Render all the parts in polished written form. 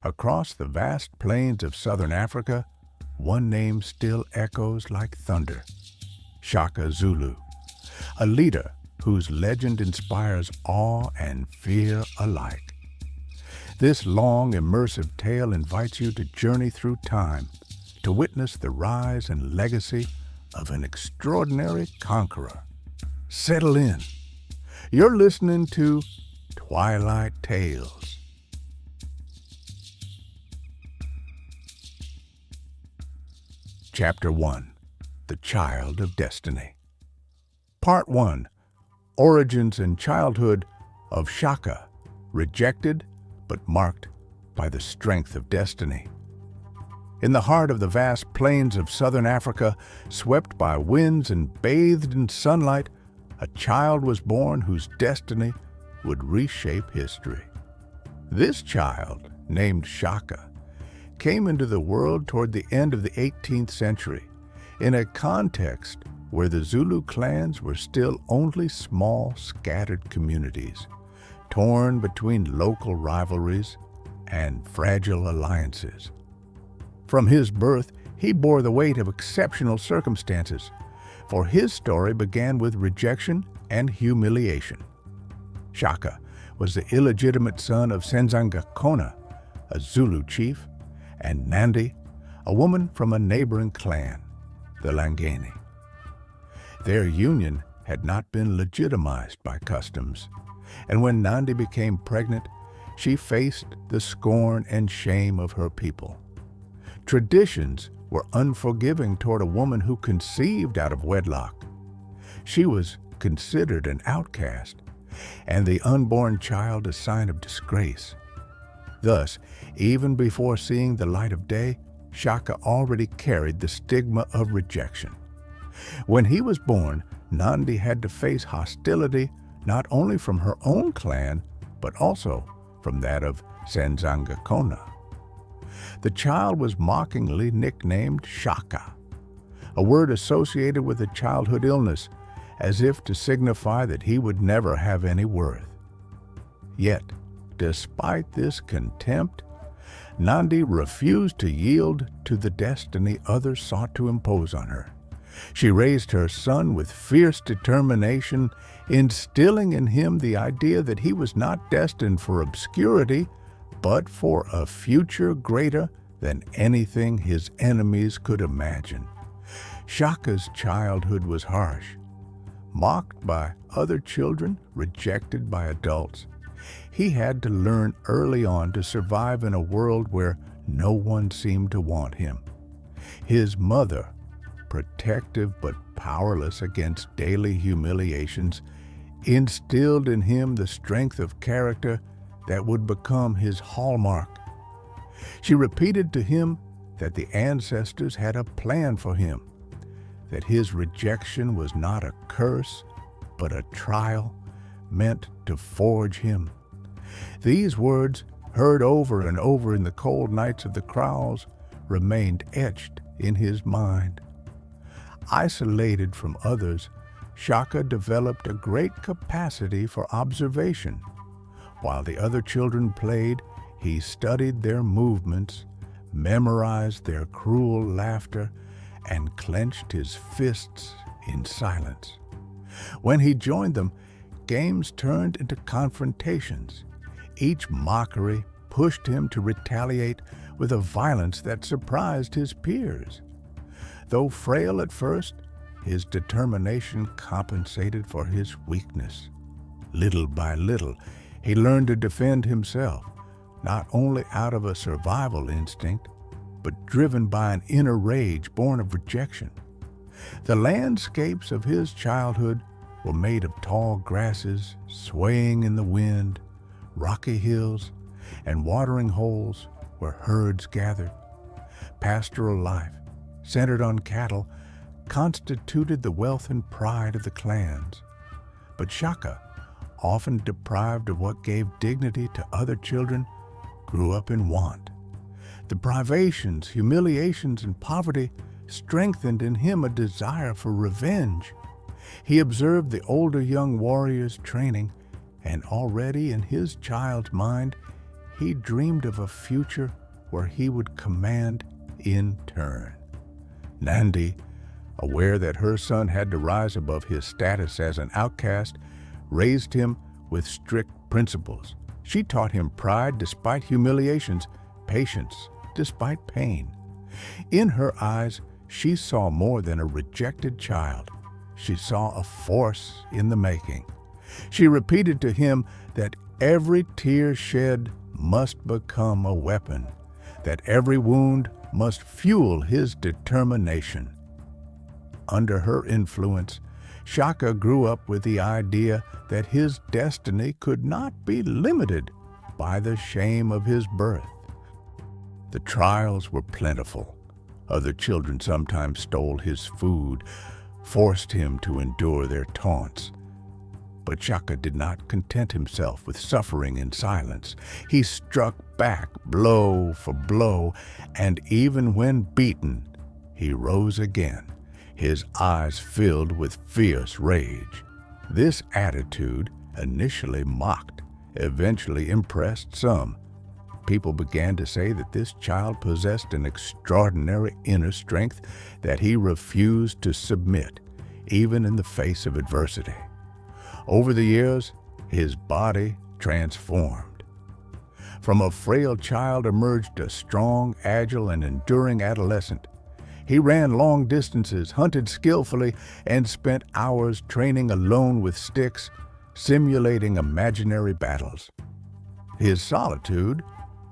Across the vast plains of southern Africa, one name still echoes like thunder: Shaka Zulu, a leader whose legend inspires awe and fear alike. This long, immersive tale invites you to journey through time, to witness the rise and legacy of an extraordinary conqueror. Settle in. You're listening to Twilight Tales. Chapter 1. The Child of Destiny. Part 1. Origins and Childhood of Shaka, rejected but marked by the strength of destiny. In the heart of the vast plains of southern Africa, swept by winds and bathed in sunlight, a child was born whose destiny would reshape history. This child, named Shaka, came into the world toward the end of the 18th century, in a context where the Zulu clans were still only small, scattered communities, torn between local rivalries and fragile alliances. From his birth, he bore the weight of exceptional circumstances, for his story began with rejection and humiliation. Shaka was the illegitimate son of Senzangakona, a Zulu chief, and Nandi, a woman from a neighboring clan, the Langeni. Their union had not been legitimized by customs, and when Nandi became pregnant, she faced the scorn and shame of her people. Traditions were unforgiving toward a woman who conceived out of wedlock. She was considered an outcast, and the unborn child a sign of disgrace. Thus, even before seeing the light of day, Shaka already carried the stigma of rejection. When he was born, Nandi had to face hostility not only from her own clan, but also from that of Senzangakona. The child was mockingly nicknamed Shaka, a word associated with a childhood illness, as if to signify that he would never have any worth. Yet, despite this contempt, Nandi refused to yield to the destiny others sought to impose on her. She raised her son with fierce determination, instilling in him the idea that he was not destined for obscurity, but for a future greater than anything his enemies could imagine. Shaka's childhood was harsh. Mocked by other children, rejected by adults, he had to learn early on to survive in a world where no one seemed to want him. His mother, protective but powerless against daily humiliations, instilled in him the strength of character that would become his hallmark. She repeated to him that the ancestors had a plan for him, that his rejection was not a curse, but a trial meant to forge him. These words, heard over and over in the cold nights of the kraals, remained etched in his mind. Isolated from others, Shaka developed a great capacity for observation. While the other children played, he studied their movements, memorized their cruel laughter, and clenched his fists in silence. When he joined them, games turned into confrontations. Each mockery pushed him to retaliate with a violence that surprised his peers. Though frail at first, his determination compensated for his weakness. Little by little, he learned to defend himself, not only out of a survival instinct, but driven by an inner rage born of rejection. The landscapes of his childhood were made of tall grasses swaying in the wind, rocky hills, and watering holes where herds gathered. Pastoral life, centered on cattle, constituted the wealth and pride of the clans. But Shaka, often deprived of what gave dignity to other children, grew up in want. The privations, humiliations, and poverty strengthened in him a desire for revenge. He observed the older young warriors training, and already in his child's mind, he dreamed of a future where he would command in turn. Nandi, aware that her son had to rise above his status as an outcast, raised him with strict principles. She taught him pride despite humiliations, patience despite pain. In her eyes, she saw more than a rejected child. She saw a force in the making. She repeated to him that every tear shed must become a weapon, that every wound must fuel his determination. Under her influence, Shaka grew up with the idea that his destiny could not be limited by the shame of his birth. The trials were plentiful. Other children sometimes stole his food, forced him to endure their taunts. But Shaka did not content himself with suffering in silence. He struck back blow for blow, and even when beaten, he rose again, his eyes filled with fierce rage. This attitude, initially mocked, eventually impressed some. People began to say that this child possessed an extraordinary inner strength, that he refused to submit, even in the face of adversity. Over the years, his body transformed. From a frail child emerged a strong, agile, and enduring adolescent. He ran long distances, hunted skillfully, and spent hours training alone with sticks, simulating imaginary battles. His solitude,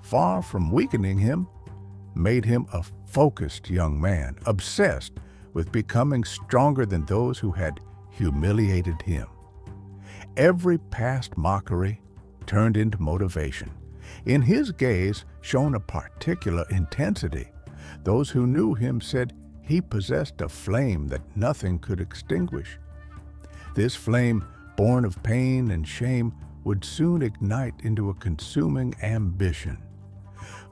far from weakening him, made him a focused young man, obsessed with becoming stronger than those who had humiliated him. Every past mockery turned into motivation. In his gaze shone a particular intensity. Those who knew him said he possessed a flame that nothing could extinguish. This flame, born of pain and shame, would soon ignite into a consuming ambition.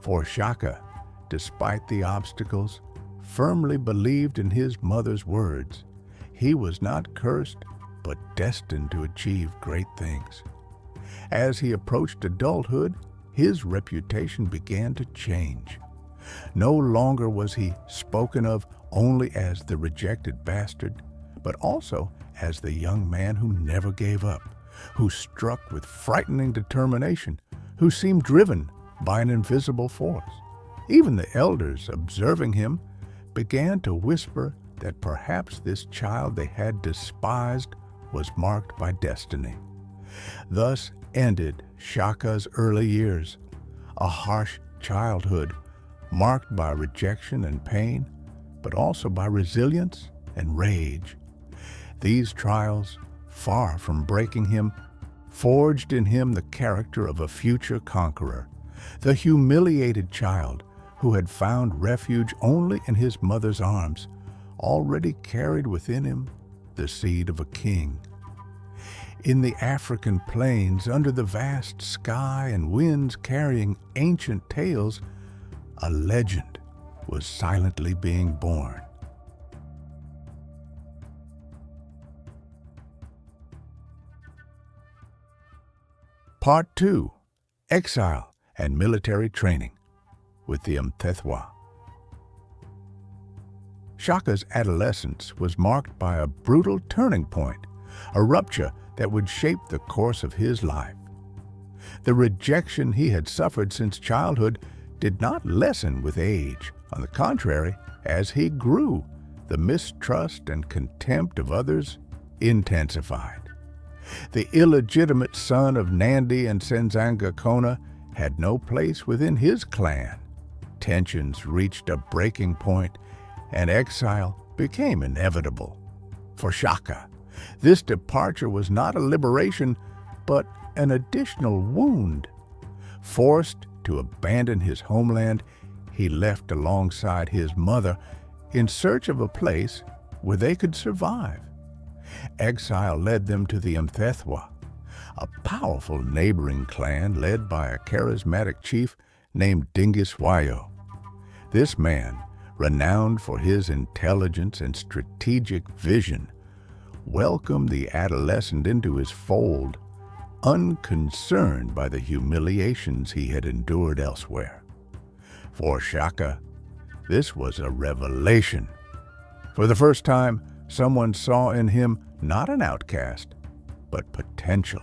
For Shaka, despite the obstacles, firmly believed in his mother's words. He was not cursed, but destined to achieve great things. As he approached adulthood, his reputation began to change. No longer was he spoken of only as the rejected bastard, but also as the young man who never gave up, who struck with frightening determination, who seemed driven by an invisible force. Even the elders, observing him, began to whisper that perhaps this child they had despised was marked by destiny. Thus ended Shaka's early years, a harsh childhood marked by rejection and pain, but also by resilience and rage. These trials, far from breaking him, forged in him the character of a future conqueror, the humiliated child who had found refuge only in his mother's arms, already carried within him the seed of a king. In the African plains, under the vast sky and winds carrying ancient tales, a legend was silently being born. Part 2. Exile and Military Training with the Mthethwa. Shaka's adolescence was marked by a brutal turning point, a rupture that would shape the course of his life. The rejection he had suffered since childhood did not lessen with age. On the contrary, as he grew, the mistrust and contempt of others intensified. The illegitimate son of Nandi and Senzanga Kona had no place within his clan. Tensions reached a breaking point, and exile became inevitable. For Shaka, this departure was not a liberation, but an additional wound. Forced to abandon his homeland, he left alongside his mother in search of a place where they could survive. Exile led them to the Mthethwa, a powerful neighboring clan led by a charismatic chief named Dingiswayo. This man, renowned for his intelligence and strategic vision, welcomed the adolescent into his fold, unconcerned by the humiliations he had endured elsewhere. For Shaka, this was a revelation. For the first time, someone saw in him not an outcast, but potential.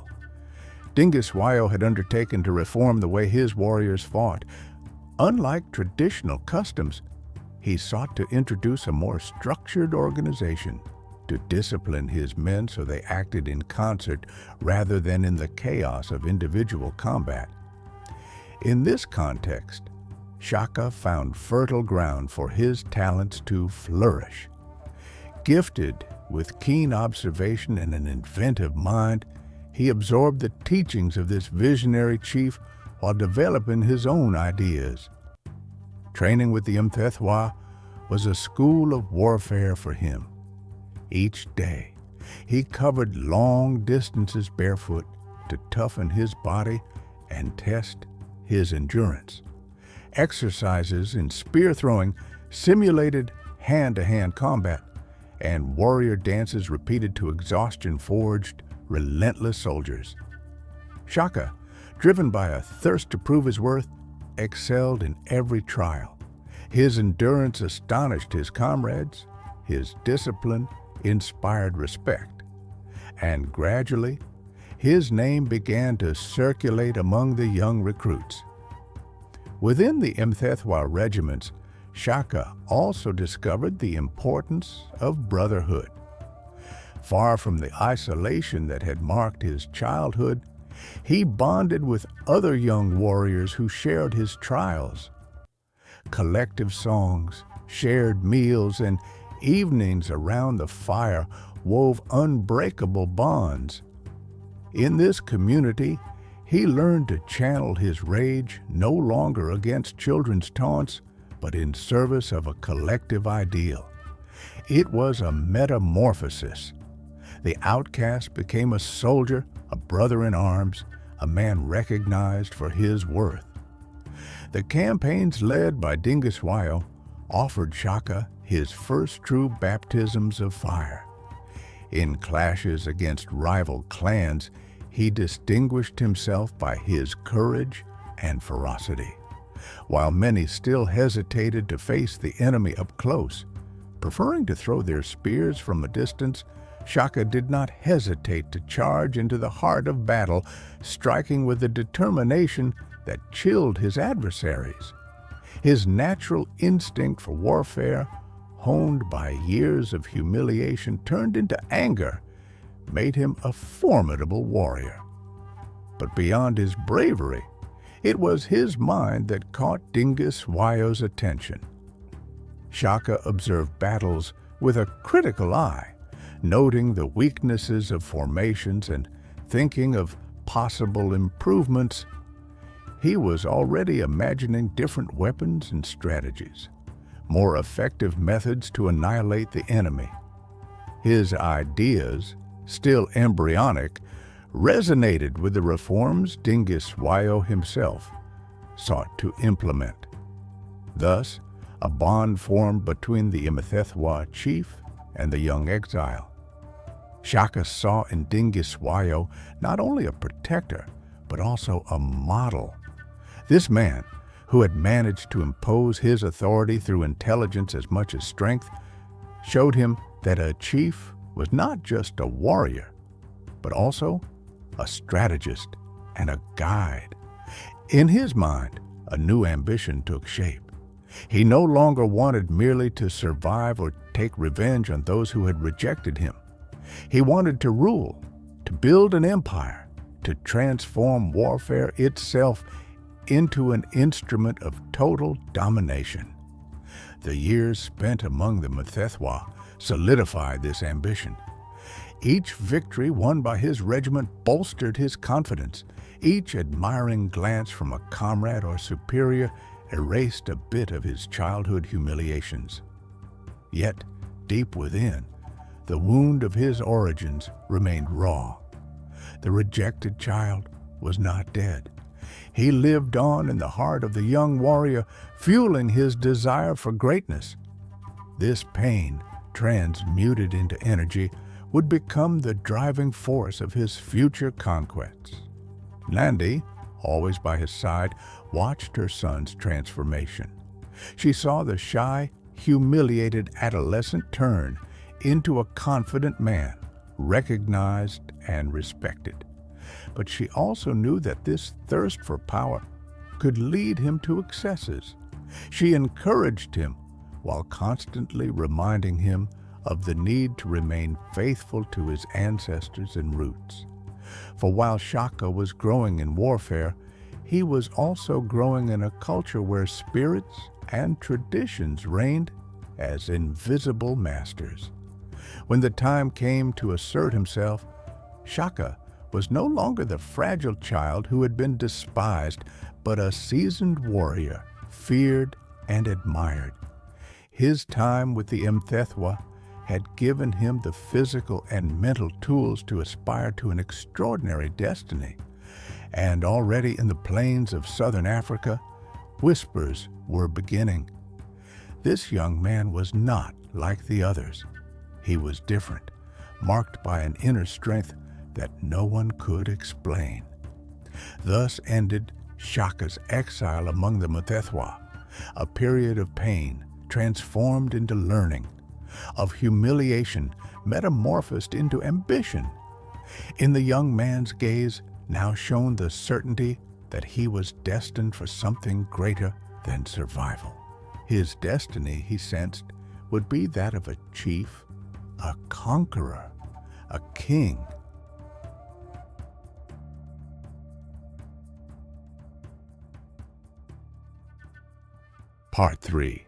Dingiswayo had undertaken to reform the way his warriors fought. Unlike traditional customs, he sought to introduce a more structured organization to discipline his men so they acted in concert rather than in the chaos of individual combat. In this context, Shaka found fertile ground for his talents to flourish. Gifted with keen observation and an inventive mind, he absorbed the teachings of this visionary chief while developing his own ideas. Training with the Mthethwa was a school of warfare for him. Each day, he covered long distances barefoot to toughen his body and test his endurance. Exercises in spear throwing simulated hand-to-hand combat, and warrior dances repeated to exhaustion forged relentless soldiers. Shaka, driven by a thirst to prove his worth, excelled in every trial. His endurance astonished his comrades, his discipline inspired respect, and gradually, his name began to circulate among the young recruits. Within the Mthethwa regiments, Shaka also discovered the importance of brotherhood. Far from the isolation that had marked his childhood, he bonded with other young warriors who shared his trials. Collective songs, shared meals, and evenings around the fire wove unbreakable bonds. In this community, he learned to channel his rage no longer against children's taunts, but in service of a collective ideal. It was a metamorphosis. The outcast became a soldier, a brother in arms, a man recognized for his worth. The campaigns led by Dingiswayo offered Shaka his first true baptisms of fire. In clashes against rival clans, he distinguished himself by his courage and ferocity. While many still hesitated to face the enemy up close, preferring to throw their spears from a distance, Shaka did not hesitate to charge into the heart of battle, striking with a determination that chilled his adversaries. His natural instinct for warfare, honed by years of humiliation turned into anger, made him a formidable warrior. But beyond his bravery, it was his mind that caught Dingiswayo's attention. Shaka observed battles with a critical eye, noting the weaknesses of formations and thinking of possible improvements. He was already imagining different weapons and strategies, more effective methods to annihilate the enemy. His ideas, still embryonic, resonated with the reforms Dingiswayo himself sought to implement. Thus, a bond formed between the Mthethwa chief and the young exile. Shaka saw in Dingiswayo not only a protector, but also a model. This man, who had managed to impose his authority through intelligence as much as strength, showed him that a chief was not just a warrior, but also a strategist and a guide. In his mind, a new ambition took shape. He no longer wanted merely to survive or take revenge on those who had rejected him. He wanted to rule, to build an empire, to transform warfare itself into an instrument of total domination. The years spent among the Mthethwa solidified this ambition. Each victory won by his regiment bolstered his confidence. Each admiring glance from a comrade or superior erased a bit of his childhood humiliations. Yet, deep within, the wound of his origins remained raw. The rejected child was not dead. He lived on in the heart of the young warrior, fueling his desire for greatness. This pain transmuted into energy would become the driving force of his future conquests. Nandi, always by his side, watched her son's transformation. She saw the shy, humiliated adolescent turn into a confident man, recognized and respected. But she also knew that this thirst for power could lead him to excesses. She encouraged him while constantly reminding him of the need to remain faithful to his ancestors and roots. For while Shaka was growing in warfare, he was also growing in a culture where spirits and traditions reigned as invisible masters. When the time came to assert himself, Shaka was no longer the fragile child who had been despised, but a seasoned warrior, feared and admired. His time with the Mthethwa had given him the physical and mental tools to aspire to an extraordinary destiny. And already in the plains of southern Africa, whispers were beginning. This young man was not like the others. He was different, marked by an inner strength that no one could explain. Thus ended Shaka's exile among the Mthethwa, a period of pain transformed into learning, of humiliation metamorphosed into ambition. In the young man's gaze now shone the certainty that he was destined for something greater than survival. His destiny, he sensed, would be that of a chief, a conqueror, a king. Part 3.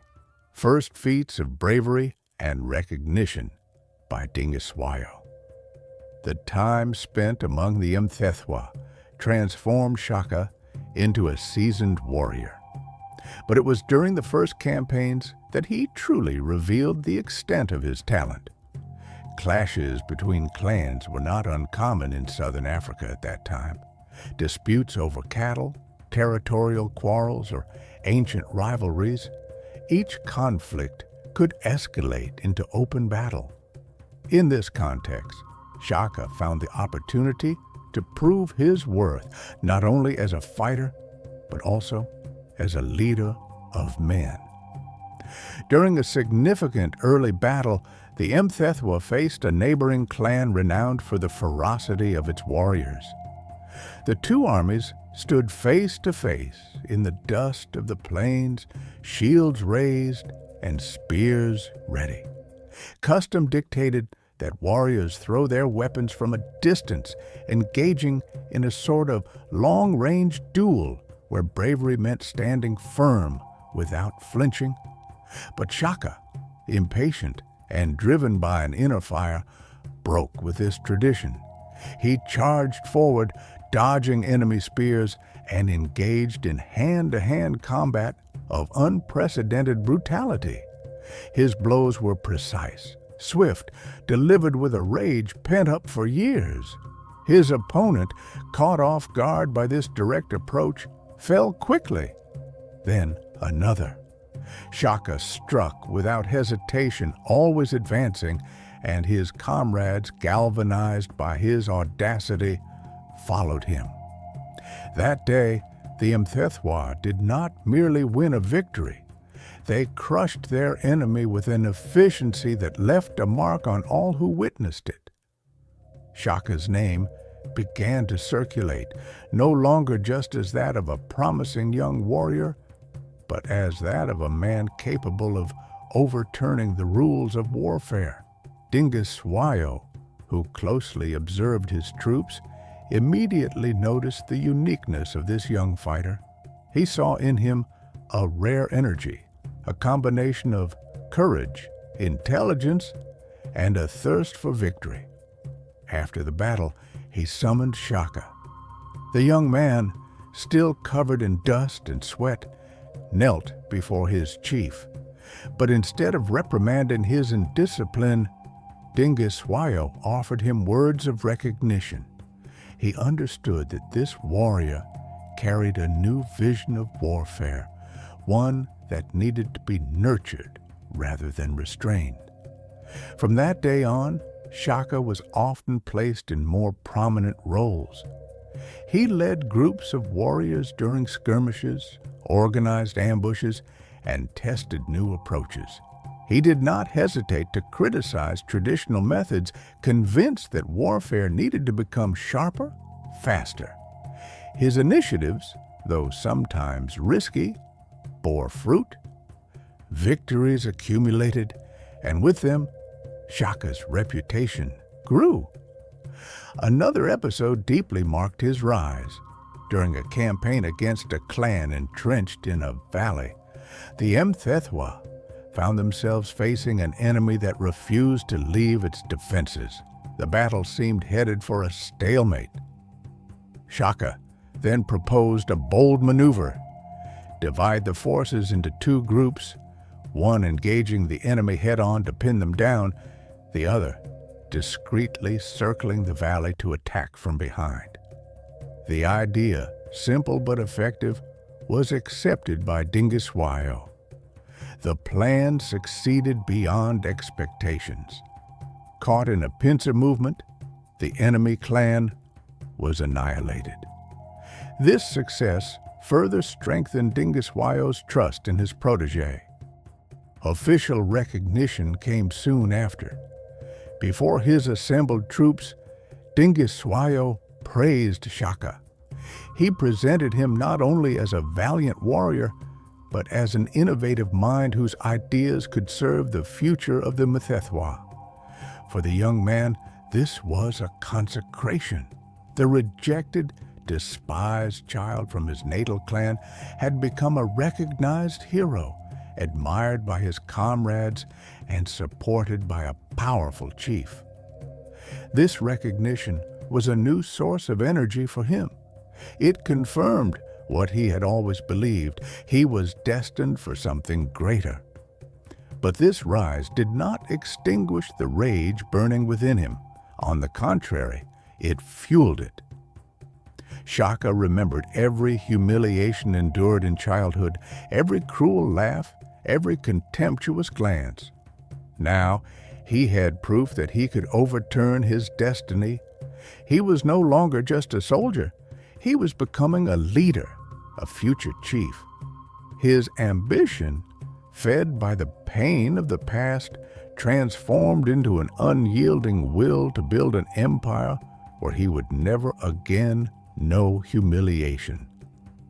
First Feats of Bravery and Recognition by Dingiswayo. The time spent among the Mthethwa transformed Shaka into a seasoned warrior. But it was during the first campaigns that he truly revealed the extent of his talent. Clashes between clans were not uncommon in southern Africa at that time. Disputes over cattle, territorial quarrels, or ancient rivalries, each conflict could escalate into open battle. In this context, Shaka found the opportunity to prove his worth not only as a fighter, but also as a leader of men. During a significant early battle, the Mthethwa faced a neighboring clan renowned for the ferocity of its warriors. The two armies stood face to face in the dust of the plains, shields raised and spears ready. Custom dictated that warriors throw their weapons from a distance, engaging in a sort of long-range duel where bravery meant standing firm without flinching. But Shaka, impatient and driven by an inner fire, broke with this tradition. He charged forward, dodging enemy spears, and engaged in hand-to-hand combat of unprecedented brutality. His blows were precise, swift, delivered with a rage pent up for years. His opponent, caught off guard by this direct approach, fell quickly. Then another. Shaka struck without hesitation, always advancing, and his comrades, galvanized by his audacity, followed him. That day, the Mthethwa did not merely win a victory. They crushed their enemy with an efficiency that left a mark on all who witnessed it. Shaka's name began to circulate, no longer just as that of a promising young warrior, but as that of a man capable of overturning the rules of warfare. Dingiswayo, who closely observed his troops, immediately noticed the uniqueness of this young fighter. He saw in him a rare energy, a combination of courage, intelligence, and a thirst for victory. After the battle, he summoned Shaka. The young man, still covered in dust and sweat, knelt before his chief. But instead of reprimanding his indiscipline, Dingiswayo offered him words of recognition. He understood that this warrior carried a new vision of warfare, one that needed to be nurtured rather than restrained. From that day on, Shaka was often placed in more prominent roles. He led groups of warriors during skirmishes, organized ambushes, and tested new approaches. He did not hesitate to criticize traditional methods, convinced that warfare needed to become sharper, faster. His initiatives, though sometimes risky, bore fruit. Victories accumulated, and with them, Shaka's reputation grew. Another episode deeply marked his rise. During a campaign against a clan entrenched in a valley, the Mthethwa found themselves facing an enemy that refused to leave its defenses. The battle seemed headed for a stalemate. Shaka then proposed a bold maneuver: divide the forces into two groups, one engaging the enemy head-on to pin them down, the other discreetly circling the valley to attack from behind. The idea, simple but effective, was accepted by Dingiswayo. The plan succeeded beyond expectations. Caught in a pincer movement, the enemy clan was annihilated. This success further strengthened Dingiswayo's trust in his protege. Official recognition came soon after. Before his assembled troops, Dingiswayo praised Shaka. He presented him not only as a valiant warrior, but as an innovative mind whose ideas could serve the future of the Mthethwa. For the young man, this was a consecration. The rejected, despised child from his natal clan had become a recognized hero, admired by his comrades and supported by a powerful chief. This recognition was a new source of energy for him. It confirmed what he had always believed: he was destined for something greater. But this rise did not extinguish the rage burning within him. On the contrary, it fueled it. Shaka remembered every humiliation endured in childhood, every cruel laugh, every contemptuous glance. Now, he had proof that he could overturn his destiny. He was no longer just a soldier. He was becoming a leader, a future chief. His ambition, fed by the pain of the past, transformed into an unyielding will to build an empire where he would never again know humiliation.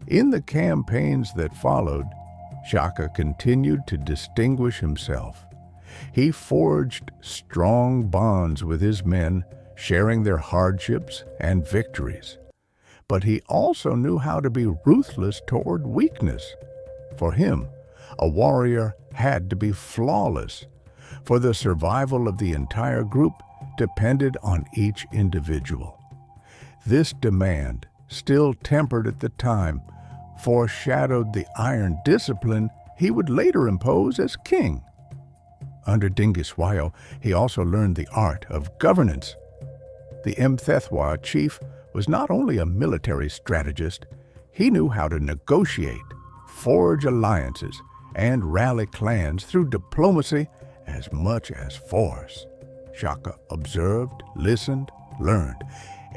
In the campaigns that followed, Shaka continued to distinguish himself. He forged strong bonds with his men, sharing their hardships and victories. But he also knew how to be ruthless toward weakness. For him, a warrior had to be flawless, for the survival of the entire group depended on each individual. This demand, still tempered at the time, foreshadowed the iron discipline he would later impose as king. Under Dingiswayo, he also learned the art of governance. The Mthethwa chief was not only a military strategist, he knew how to negotiate, forge alliances, and rally clans through diplomacy as much as force. Shaka observed, listened, learned.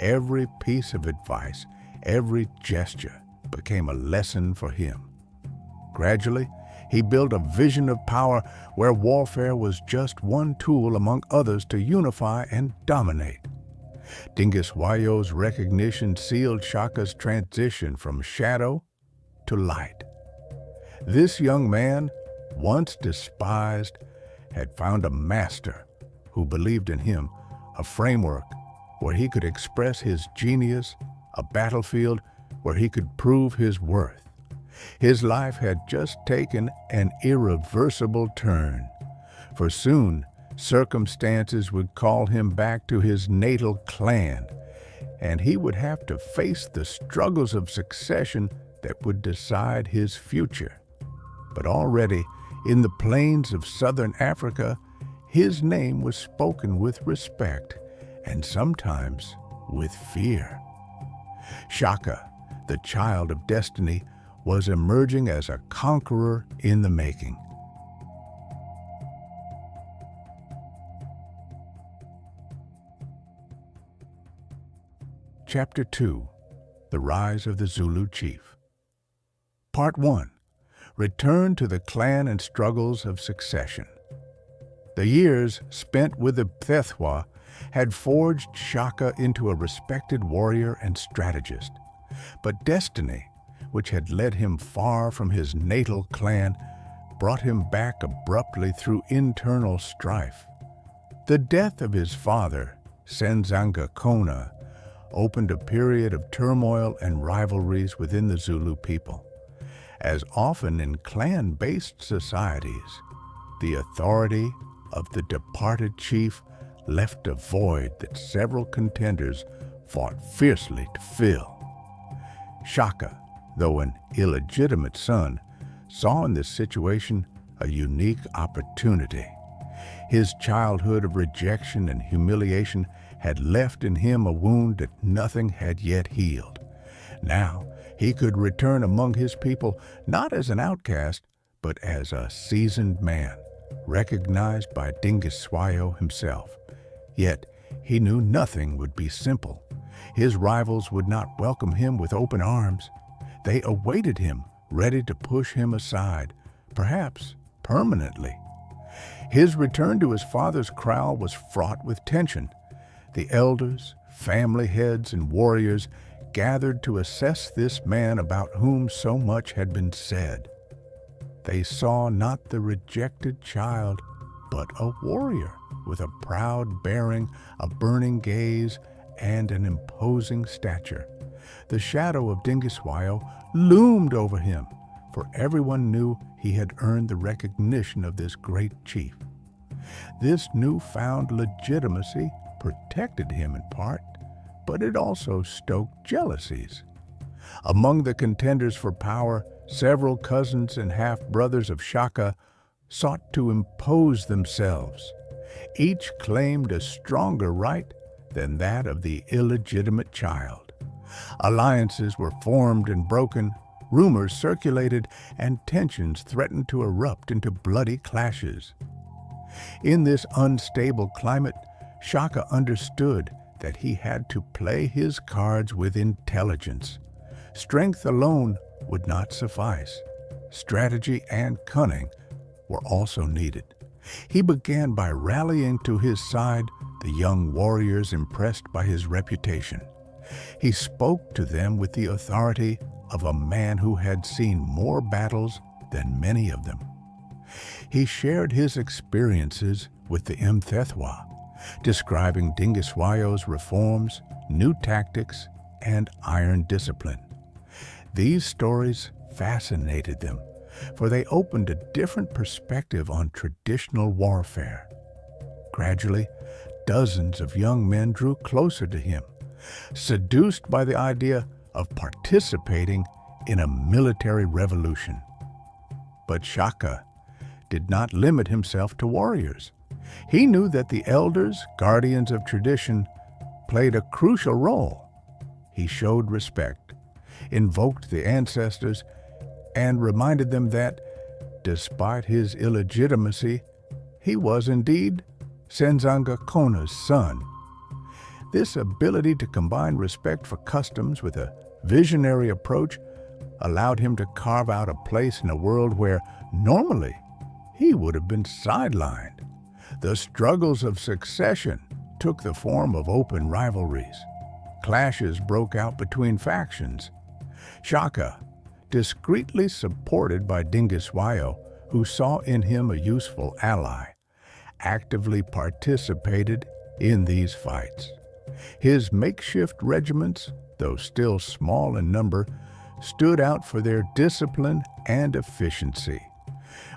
Every piece of advice, every gesture became a lesson for him. Gradually, he built a vision of power where warfare was just one tool among others to unify and dominate. Dingiswayo's recognition sealed Shaka's transition from shadow to light. This young man, once despised, had found a master who believed in him, a framework where he could express his genius, a battlefield where he could prove his worth. His life had just taken an irreversible turn, for soon circumstances would call him back to his natal clan, and he would have to face the struggles of succession that would decide his future. But already, in the plains of southern Africa, his name was spoken with respect and sometimes with fear. Shaka, the child of destiny, was emerging as a conqueror in the making. Chapter 2. The Rise of the Zulu Chief. Part 1. Return to the clan and struggles of succession. The years spent with the Mthethwa had forged Shaka into a respected warrior and strategist. But destiny, which had led him far from his natal clan, brought him back abruptly through internal strife. The death of his father, Senzanga Kona, opened a period of turmoil and rivalries within the Zulu people. As often in clan-based societies, the authority of the departed chief left a void that several contenders fought fiercely to fill. Shaka, though an illegitimate son, saw in this situation a unique opportunity. His childhood of rejection and humiliation had left in him a wound that nothing had yet healed. Now he could return among his people not as an outcast, but as a seasoned man, recognized by Dingiswayo himself. Yet he knew nothing would be simple. His rivals would not welcome him with open arms. They awaited him, ready to push him aside, perhaps permanently. His return to his father's kraal was fraught with tension. The elders, family heads, and warriors gathered to assess this man about whom so much had been said. They saw not the rejected child, but a warrior with a proud bearing, a burning gaze, and an imposing stature. The shadow of Dingiswayo loomed over him, for everyone knew he had earned the recognition of this great chief. This newfound legitimacy protected him in part, but it also stoked jealousies. Among the contenders for power, several cousins and half-brothers of Shaka sought to impose themselves. Each claimed a stronger right than that of the illegitimate child. Alliances were formed and broken, rumors circulated, and tensions threatened to erupt into bloody clashes. In this unstable climate, Shaka understood that he had to play his cards with intelligence. Strength alone would not suffice. Strategy and cunning were also needed. He began by rallying to his side the young warriors impressed by his reputation. He spoke to them with the authority of a man who had seen more battles than many of them. He shared his experiences with the Mthethwa, describing Dingiswayo's reforms, new tactics, and iron discipline. These stories fascinated them, for they opened a different perspective on traditional warfare. Gradually, dozens of young men drew closer to him, seduced by the idea of participating in a military revolution. But Shaka did not limit himself to warriors. He knew that the elders, guardians of tradition, played a crucial role. He showed respect, invoked the ancestors, and reminded them that, despite his illegitimacy, he was indeed Senzanga Kona's son. This ability to combine respect for customs with a visionary approach allowed him to carve out a place in a world where, normally, he would have been sidelined. The struggles of succession took the form of open rivalries. Clashes broke out between factions. Shaka, discreetly supported by Dingiswayo, who saw in him a useful ally, actively participated in these fights. His makeshift regiments, though still small in number, stood out for their discipline and efficiency.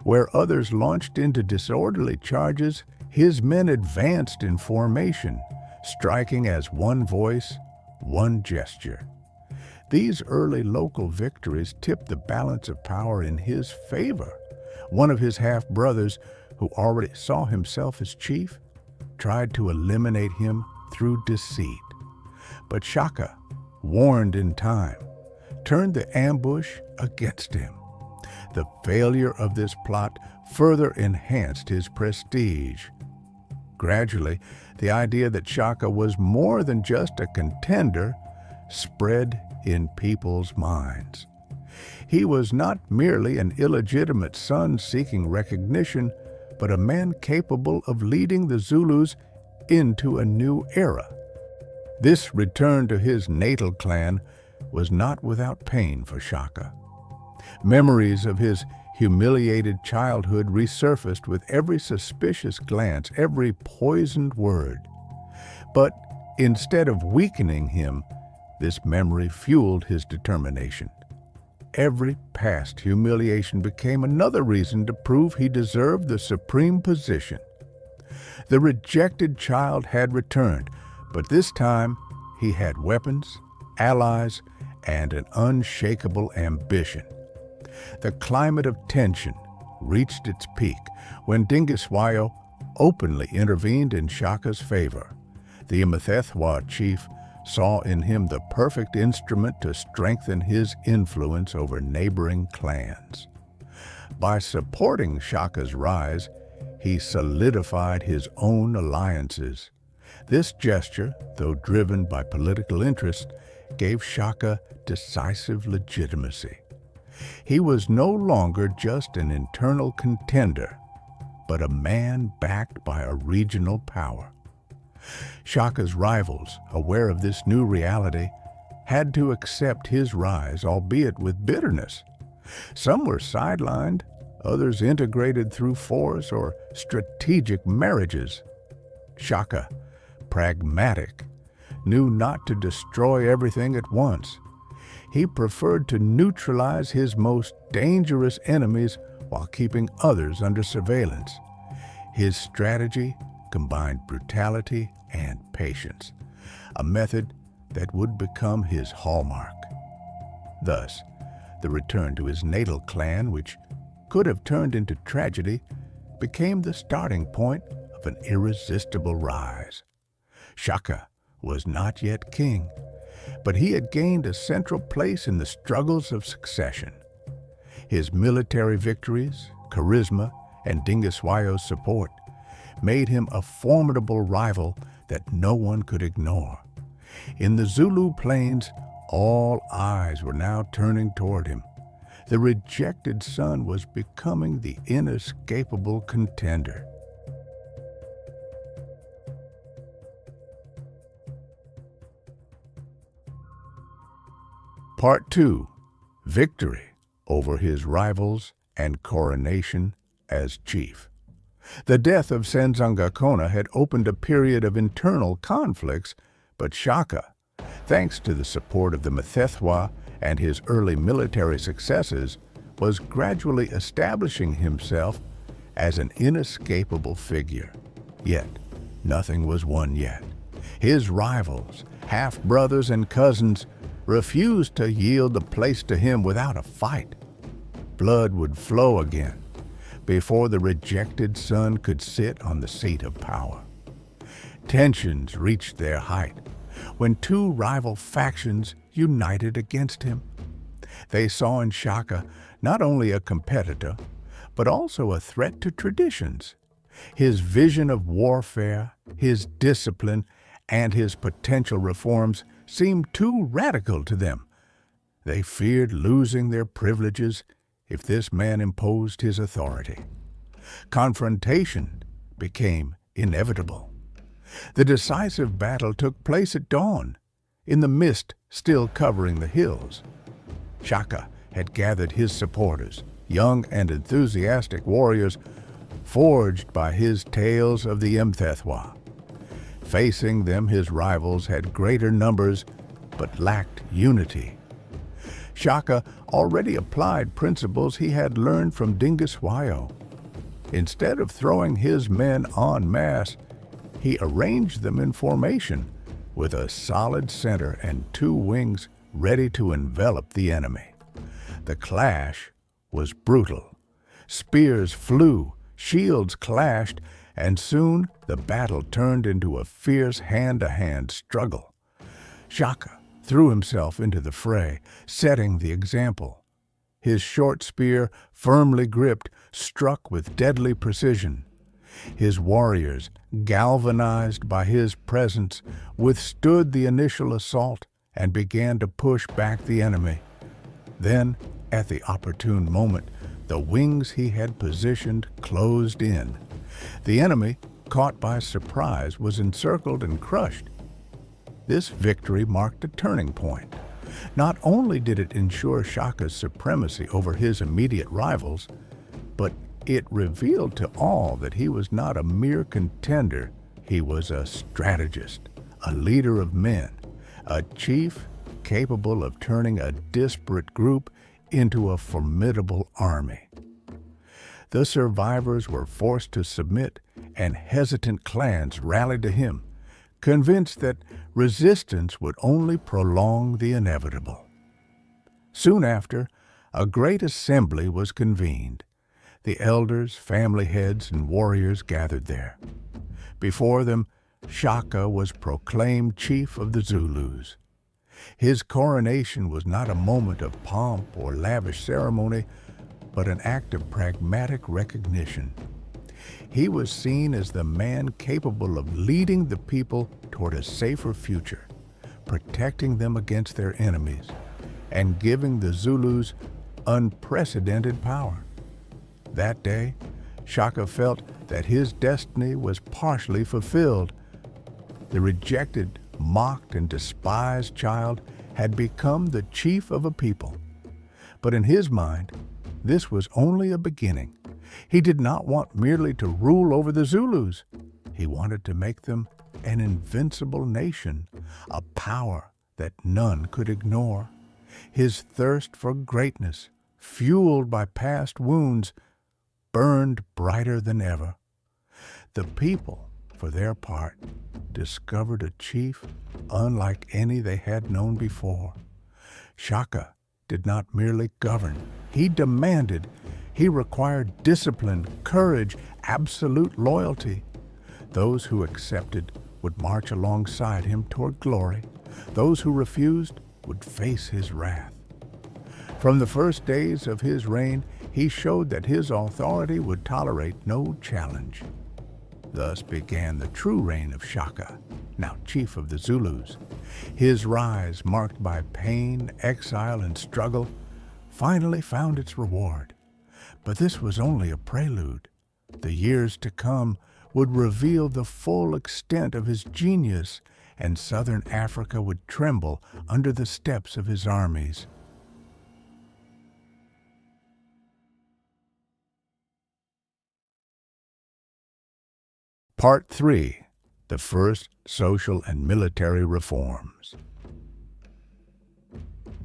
Where others launched into disorderly charges, his men advanced in formation, striking as one voice, one gesture. These early local victories tipped the balance of power in his favor. One of his half-brothers, who already saw himself as chief, tried to eliminate him through deceit. But Shaka, warned in time, turned the ambush against him. The failure of this plot further enhanced his prestige. Gradually, the idea that Shaka was more than just a contender spread in people's minds. He was not merely an illegitimate son seeking recognition, but a man capable of leading the Zulus into a new era. This return to his natal clan was not without pain for Shaka. Memories of his humiliated childhood resurfaced with every suspicious glance, every poisoned word. But instead of weakening him, this memory fueled his determination. Every past humiliation became another reason to prove he deserved the supreme position. The rejected child had returned, but this time he had weapons, allies, and an unshakable ambition. The climate of tension reached its peak when Dingiswayo openly intervened in Shaka's favor. The Mthethwa chief saw in him the perfect instrument to strengthen his influence over neighboring clans. By supporting Shaka's rise, he solidified his own alliances. This gesture, though driven by political interest, gave Shaka decisive legitimacy. He was no longer just an internal contender, but a man backed by a regional power. Shaka's rivals, aware of this new reality, had to accept his rise, albeit with bitterness. Some were sidelined, others integrated through force or strategic marriages. Shaka, pragmatic, knew not to destroy everything at once. He preferred to neutralize his most dangerous enemies while keeping others under surveillance. His strategy combined brutality and patience, a method that would become his hallmark. Thus, the return to his natal clan, which could have turned into tragedy, became the starting point of an irresistible rise. Shaka was not yet king, but he had gained a central place in the struggles of succession. His military victories, charisma, and Dingiswayo's support made him a formidable rival that no one could ignore. In the Zulu plains, all eyes were now turning toward him. The rejected son was becoming the inescapable contender. Part 2. Victory over his rivals and coronation as chief. The death of Senzangakona had opened a period of internal conflicts, but Shaka, thanks to the support of the Mthethwa and his early military successes, was gradually establishing himself as an inescapable figure. Yet, nothing was won yet. His rivals, half-brothers and cousins, refused to yield the place to him without a fight. Blood would flow again before the rejected son could sit on the seat of power. Tensions reached their height when two rival factions united against him. They saw in Shaka not only a competitor, but also a threat to traditions. His vision of warfare, his discipline, and his potential reforms seemed too radical to them. They feared losing their privileges if this man imposed his authority. Confrontation became inevitable. The decisive battle took place at dawn, in the mist still covering the hills. Shaka had gathered his supporters, young and enthusiastic warriors, forged by his tales of the Mthethwa. Facing them, his rivals had greater numbers, but lacked unity. Shaka already applied principles he had learned from Dingiswayo. Instead of throwing his men en masse, he arranged them in formation, with a solid center and two wings ready to envelop the enemy. The clash was brutal. Spears flew, shields clashed, and soon the battle turned into a fierce hand-to-hand struggle. Shaka threw himself into the fray, setting the example. His short spear, firmly gripped, struck with deadly precision. His warriors, galvanized by his presence, withstood the initial assault and began to push back the enemy. Then, at the opportune moment, the wings he had positioned closed in. The enemy, caught by surprise, was encircled and crushed. This victory marked a turning point. Not only did it ensure Shaka's supremacy over his immediate rivals, but it revealed to all that he was not a mere contender. He was a strategist, a leader of men, a chief capable of turning a disparate group into a formidable army. The survivors were forced to submit, and hesitant clans rallied to him, convinced that resistance would only prolong the inevitable. Soon after, a great assembly was convened. The elders, family heads, and warriors gathered there. Before them, Shaka was proclaimed chief of the Zulus. His coronation was not a moment of pomp or lavish ceremony, but an act of pragmatic recognition. He was seen as the man capable of leading the people toward a safer future, protecting them against their enemies, and giving the Zulus unprecedented power. That day, Shaka felt that his destiny was partially fulfilled. The rejected, mocked, and despised child had become the chief of a people. But in his mind, this was only a beginning. He did not want merely to rule over the Zulus. He wanted to make them an invincible nation, a power that none could ignore. His thirst for greatness, fueled by past wounds, burned brighter than ever. The people, for their part, discovered a chief unlike any they had known before. Shaka did not merely govern. He demanded. He required discipline, courage, absolute loyalty. Those who accepted would march alongside him toward glory. Those who refused would face his wrath. From the first days of his reign, he showed that his authority would tolerate no challenge. Thus began the true reign of Shaka, now chief of the Zulus. His rise, marked by pain, exile, and struggle, finally found its reward. But this was only a prelude. The years to come would reveal the full extent of his genius, and southern Africa would tremble under the steps of his armies. Part 3. The First Social and Military Reforms.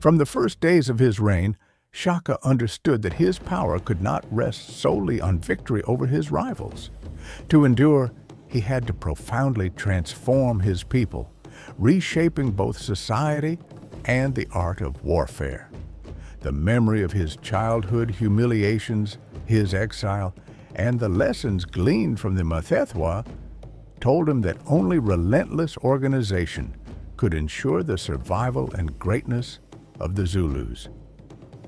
From the first days of his reign, Shaka understood that his power could not rest solely on victory over his rivals. To endure, he had to profoundly transform his people, reshaping both society and the art of warfare. The memory of his childhood humiliations, his exile, and the lessons gleaned from the Mthethwa told him that only relentless organization could ensure the survival and greatness of the Zulus.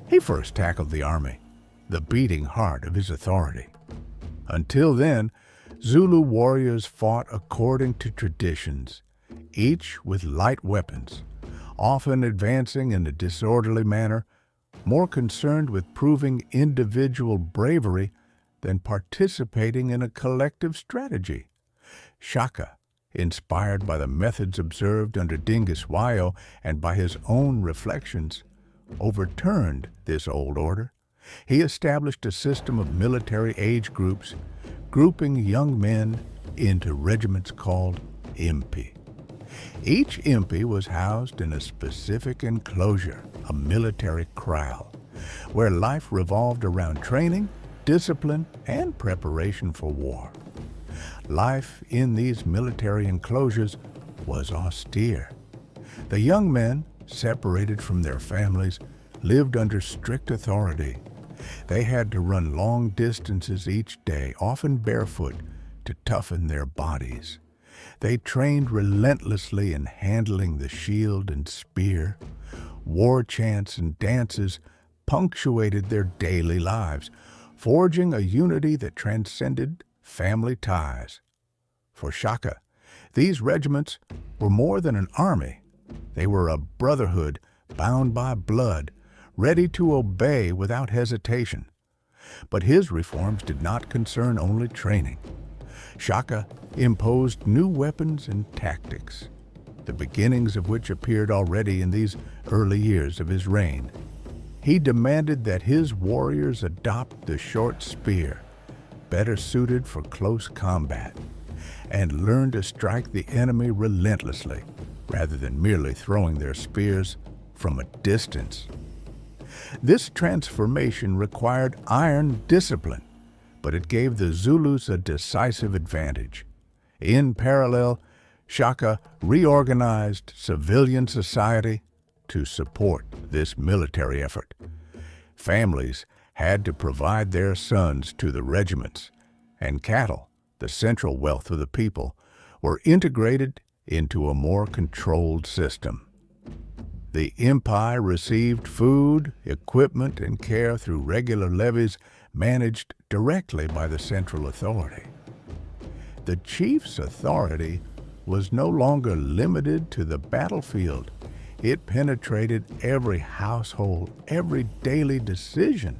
He first tackled the army, the beating heart of his authority. Until then, Zulu warriors fought according to traditions, each with light weapons, often advancing in a disorderly manner, more concerned with proving individual bravery than participating in a collective strategy. Shaka, inspired by the methods observed under Dingiswayo and by his own reflections, overturned this old order. He established a system of military age groups, grouping young men into regiments called impi. Each impi was housed in a specific enclosure, a military kraal, where life revolved around training, discipline, and preparation for war. Life in these military enclosures was austere. The young men, separated from their families, lived under strict authority. They had to run long distances each day, often barefoot, to toughen their bodies. They trained relentlessly in handling the shield and spear. War chants and dances punctuated their daily lives, forging a unity that transcended family ties. For Shaka, these regiments were more than an army. They were a brotherhood bound by blood, ready to obey without hesitation. But his reforms did not concern only training. Shaka imposed new weapons and tactics, the beginnings of which appeared already in these early years of his reign. He demanded that his warriors adopt the short spear, better suited for close combat, and learn to strike the enemy relentlessly, rather than merely throwing their spears from a distance. This transformation required iron discipline, but it gave the Zulus a decisive advantage. In parallel, Shaka reorganized civilian society to support this military effort. Families had to provide their sons to the regiments, and cattle, the central wealth of the people, were integrated into a more controlled system. The impi received food, equipment, and care through regular levies managed directly by the central authority. The chief's authority was no longer limited to the battlefield. It penetrated every household, every daily decision.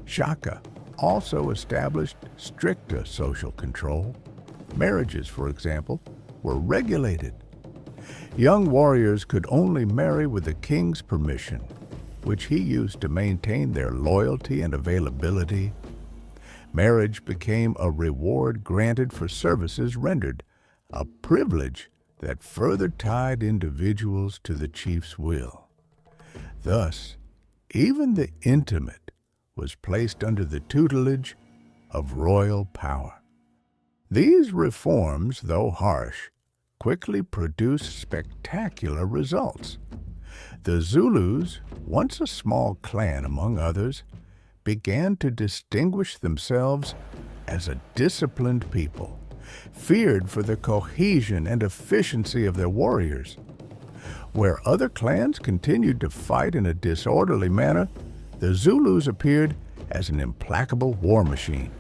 Shaka also established stricter social control. Marriages, for example, were regulated. Young warriors could only marry with the king's permission, which he used to maintain their loyalty and availability. Marriage became a reward granted for services rendered, a privilege that further tied individuals to the chief's will. Thus, even the intimate was placed under the tutelage of royal power. These reforms, though harsh, quickly produced spectacular results. The Zulus, once a small clan among others, began to distinguish themselves as a disciplined people, feared for the cohesion and efficiency of their warriors. Where other clans continued to fight in a disorderly manner, the Zulus appeared as an implacable war machine.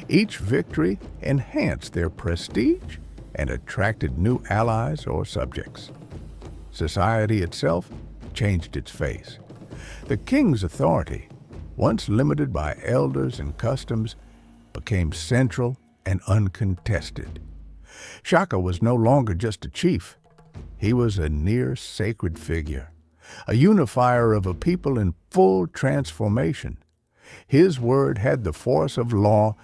Each victory enhanced their prestige and attracted new allies or subjects. Society itself changed its face. The king's authority, once limited by elders and customs, became central and uncontested. Shaka was no longer just a chief. He was a near sacred figure, a unifier of a people in full transformation. His word had the force of law,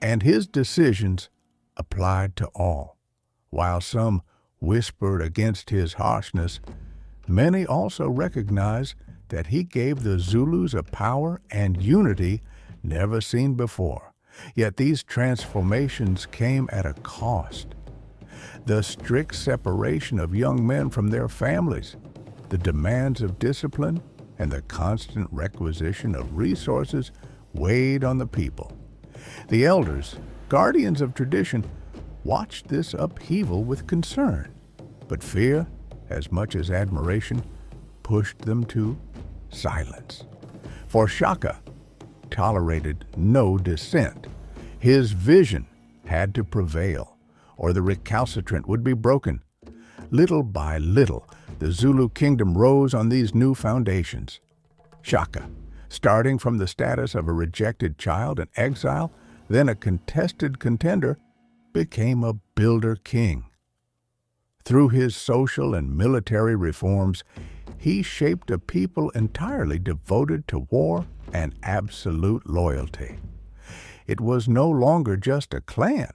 and his decisions applied to all. While some whispered against his harshness, many also recognized that he gave the Zulus a power and unity never seen before. Yet these transformations came at a cost. The strict separation of young men from their families, the demands of discipline, and the constant requisition of resources weighed on the people. The elders, guardians of tradition, watched this upheaval with concern, but fear, as much as admiration, pushed them to silence. For Shaka tolerated no dissent. His vision had to prevail, or the recalcitrant would be broken. Little by little, the Zulu kingdom rose on these new foundations. Shaka, starting from the status of a rejected child in exile, then a contested contender, became a builder king. Through his social and military reforms, he shaped a people entirely devoted to war and absolute loyalty. It was no longer just a clan.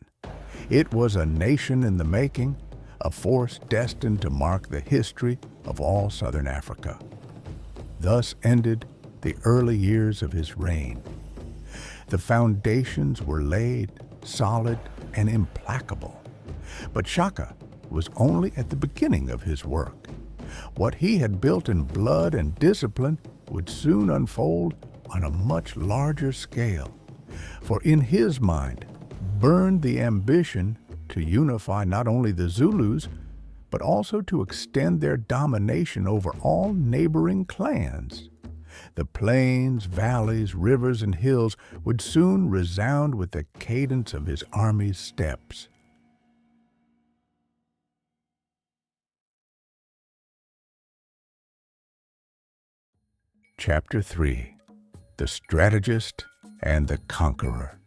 It was a nation in the making, a force destined to mark the history of all Southern Africa. Thus ended the early years of his reign. The foundations were laid, solid and implacable. But Shaka was only at the beginning of his work. What he had built in blood and discipline would soon unfold on a much larger scale. For in his mind burned the ambition to unify not only the Zulus, but also to extend their domination over all neighboring clans. The plains, valleys, rivers, and hills would soon resound with the cadence of his army's steps. Chapter 3: The Strategist and the Conqueror.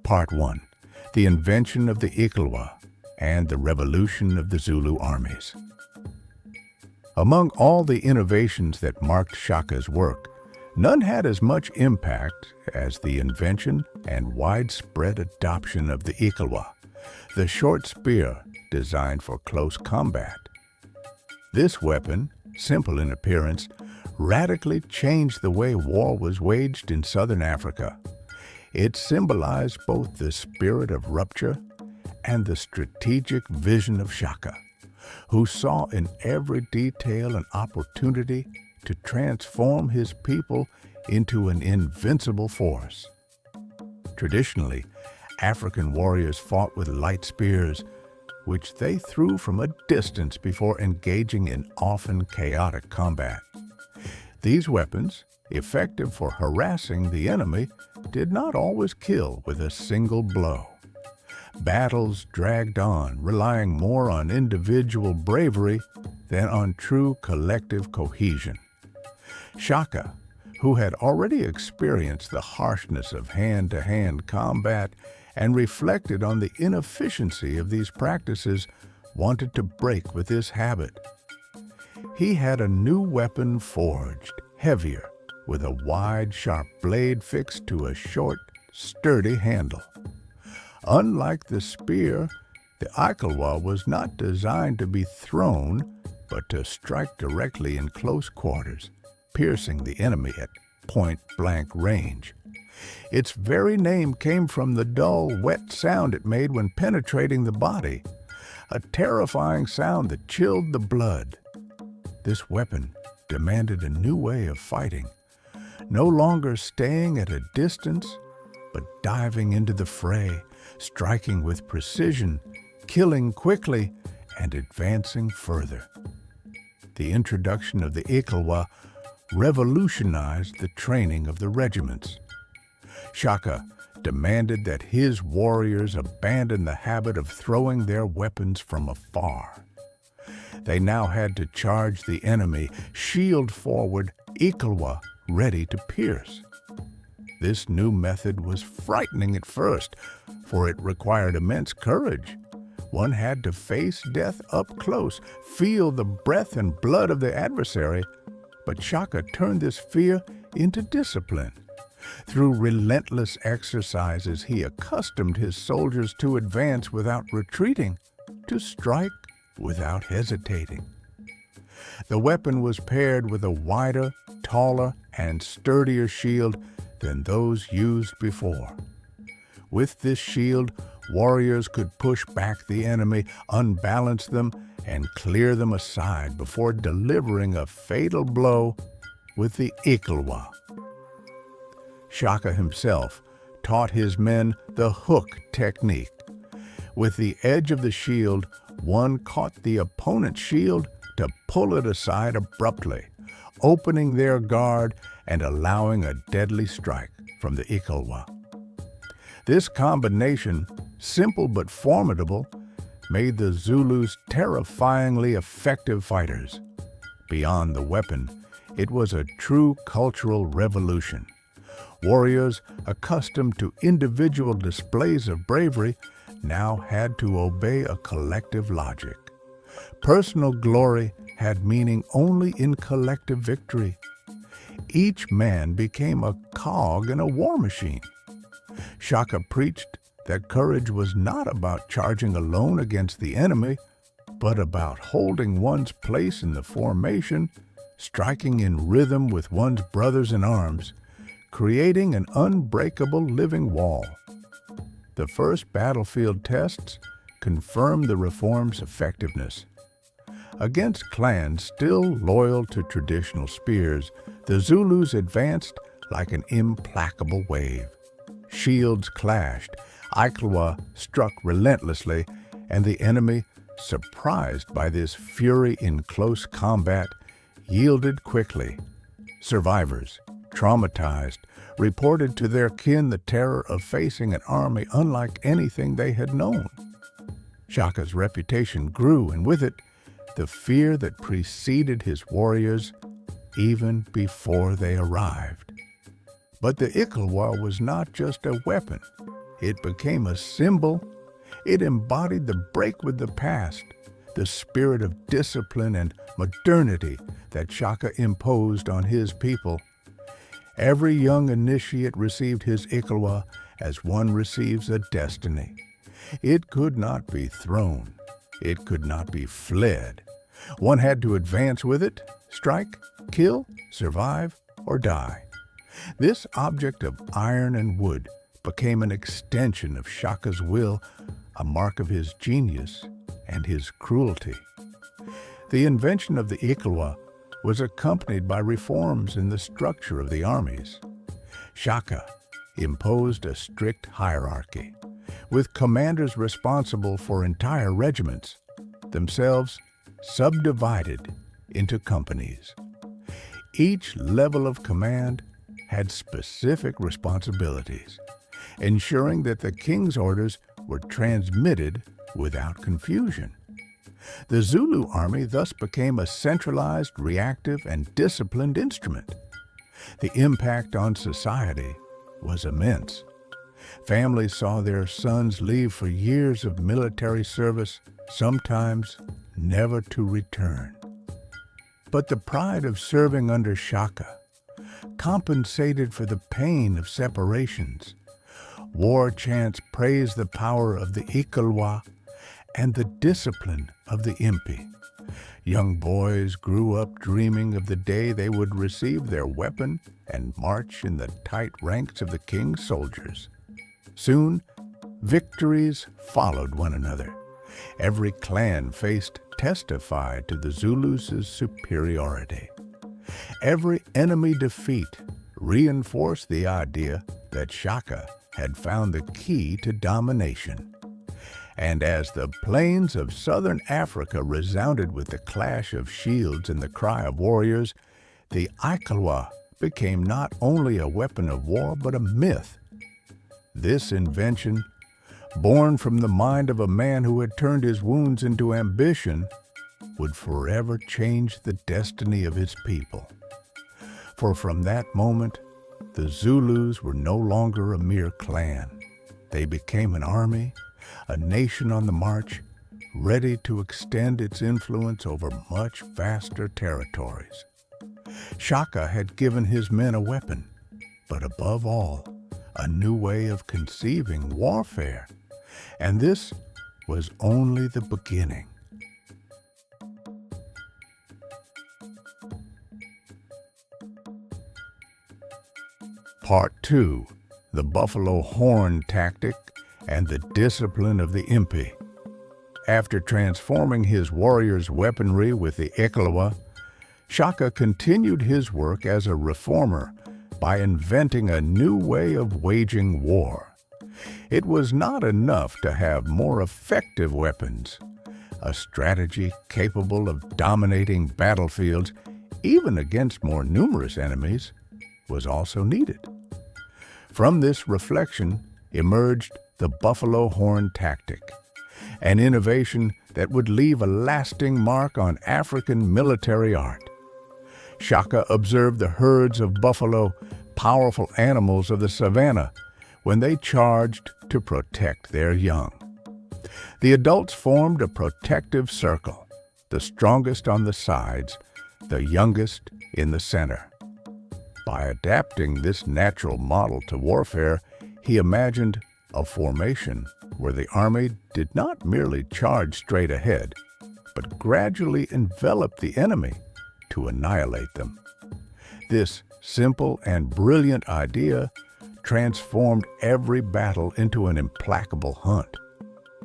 Part 1: The Invention of the Iklwa and the Revolution of the Zulu Armies. Among all the innovations that marked Shaka's work, none had as much impact as the invention and widespread adoption of the iklwa, the short spear designed for close combat. This weapon, simple in appearance, radically changed the way war was waged in southern Africa. It symbolized both the spirit of rupture and the strategic vision of Shaka, who saw in every detail an opportunity to transform his people into an invincible force. Traditionally, African warriors fought with light spears, which they threw from a distance before engaging in often chaotic combat. These weapons, effective for harassing the enemy, did not always kill with a single blow. Battles dragged on, relying more on individual bravery than on true collective cohesion. Shaka, who had already experienced the harshness of hand-to-hand combat and reflected on the inefficiency of these practices, wanted to break with this habit. He had a new weapon forged, heavier, with a wide, sharp blade fixed to a short, sturdy handle. Unlike the spear, the iklwa was not designed to be thrown, but to strike directly in close quarters, piercing the enemy at point-blank range. Its very name came from the dull, wet sound it made when penetrating the body, a terrifying sound that chilled the blood. This weapon demanded a new way of fighting, no longer staying at a distance, but diving into the fray, striking with precision, killing quickly, and advancing further. The introduction of the iklwa revolutionized the training of the regiments. Shaka demanded that his warriors abandon the habit of throwing their weapons from afar. They now had to charge the enemy, shield forward, iklwa ready to pierce. This new method was frightening at first, for it required immense courage. One had to face death up close, feel the breath and blood of the adversary, but Shaka turned this fear into discipline. Through relentless exercises, he accustomed his soldiers to advance without retreating, to strike without hesitating. The weapon was paired with a wider, taller, and sturdier shield than those used before. With this shield, warriors could push back the enemy, unbalance them, and clear them aside before delivering a fatal blow with the iklwa. Shaka himself taught his men the hook technique. With the edge of the shield, one caught the opponent's shield to pull it aside abruptly, opening their guard and allowing a deadly strike from the iklwa. This combination, simple but formidable, made the Zulus terrifyingly effective fighters. Beyond the weapon, it was a true cultural revolution. Warriors, accustomed to individual displays of bravery, now had to obey a collective logic. Personal glory had meaning only in collective victory. Each man became a cog in a war machine. Shaka preached that courage was not about charging alone against the enemy, but about holding one's place in the formation, striking in rhythm with one's brothers in arms, creating an unbreakable living wall. The first battlefield tests confirmed the reform's effectiveness. Against clans still loyal to traditional spears, the Zulus advanced like an implacable wave. Shields clashed, iklwa struck relentlessly, and the enemy, surprised by this fury in close combat, yielded quickly. Survivors, traumatized, reported to their kin the terror of facing an army unlike anything they had known. Shaka's reputation grew, and with it, the fear that preceded his warriors. even before they arrived. But the iklwa was not just a weapon. It became a symbol. It embodied the break with the past, the spirit of discipline and modernity that Shaka imposed on his people. Every young initiate received his iklwa as one receives a destiny. It could not be thrown. It could not be fled. One had to advance with it, strike, kill, survive, or die. This object of iron and wood became an extension of Shaka's will, a mark of his genius and his cruelty. The invention of the iklwa was accompanied by reforms in the structure of the armies. Shaka imposed a strict hierarchy, with commanders responsible for entire regiments, themselves subdivided into companies. Each level of command had specific responsibilities, ensuring that the king's orders were transmitted without confusion. The Zulu army thus became a centralized, reactive, and disciplined instrument. The impact on society was immense. Families saw their sons leave for years of military service, sometimes never to return. But the pride of serving under Shaka compensated for the pain of separations. War chants praised the power of the iklwa and the discipline of the impi. Young boys grew up dreaming of the day they would receive their weapon and march in the tight ranks of the king's soldiers. Soon, victories followed one another. Every clan faced testified to the Zulus' superiority. Every enemy defeat reinforced the idea that Shaka had found the key to domination. And as the plains of southern Africa resounded with the clash of shields and the cry of warriors, the iklwa became not only a weapon of war but a myth. This invention, born from the mind of a man who had turned his wounds into ambition, would forever change the destiny of his people. For from that moment, the Zulus were no longer a mere clan. They became an army, a nation on the march, ready to extend its influence over much vaster territories. Shaka had given his men a weapon, but above all, a new way of conceiving warfare. And this was only the beginning. Part 2. The buffalo horn tactic and the discipline of the impi. After transforming his warriors' weaponry with the iklwa, Shaka continued his work as a reformer by inventing a new way of waging war. It was not enough to have more effective weapons. A strategy capable of dominating battlefields, even against more numerous enemies, was also needed. From this reflection emerged the buffalo horn tactic, an innovation that would leave a lasting mark on African military art. Shaka observed the herds of buffalo, powerful animals of the savannah, when they charged to protect their young. The adults formed a protective circle, the strongest on the sides, the youngest in the center. By adapting this natural model to warfare, he imagined a formation where the army did not merely charge straight ahead, but gradually envelop the enemy to annihilate them. This simple and brilliant idea transformed every battle into an implacable hunt,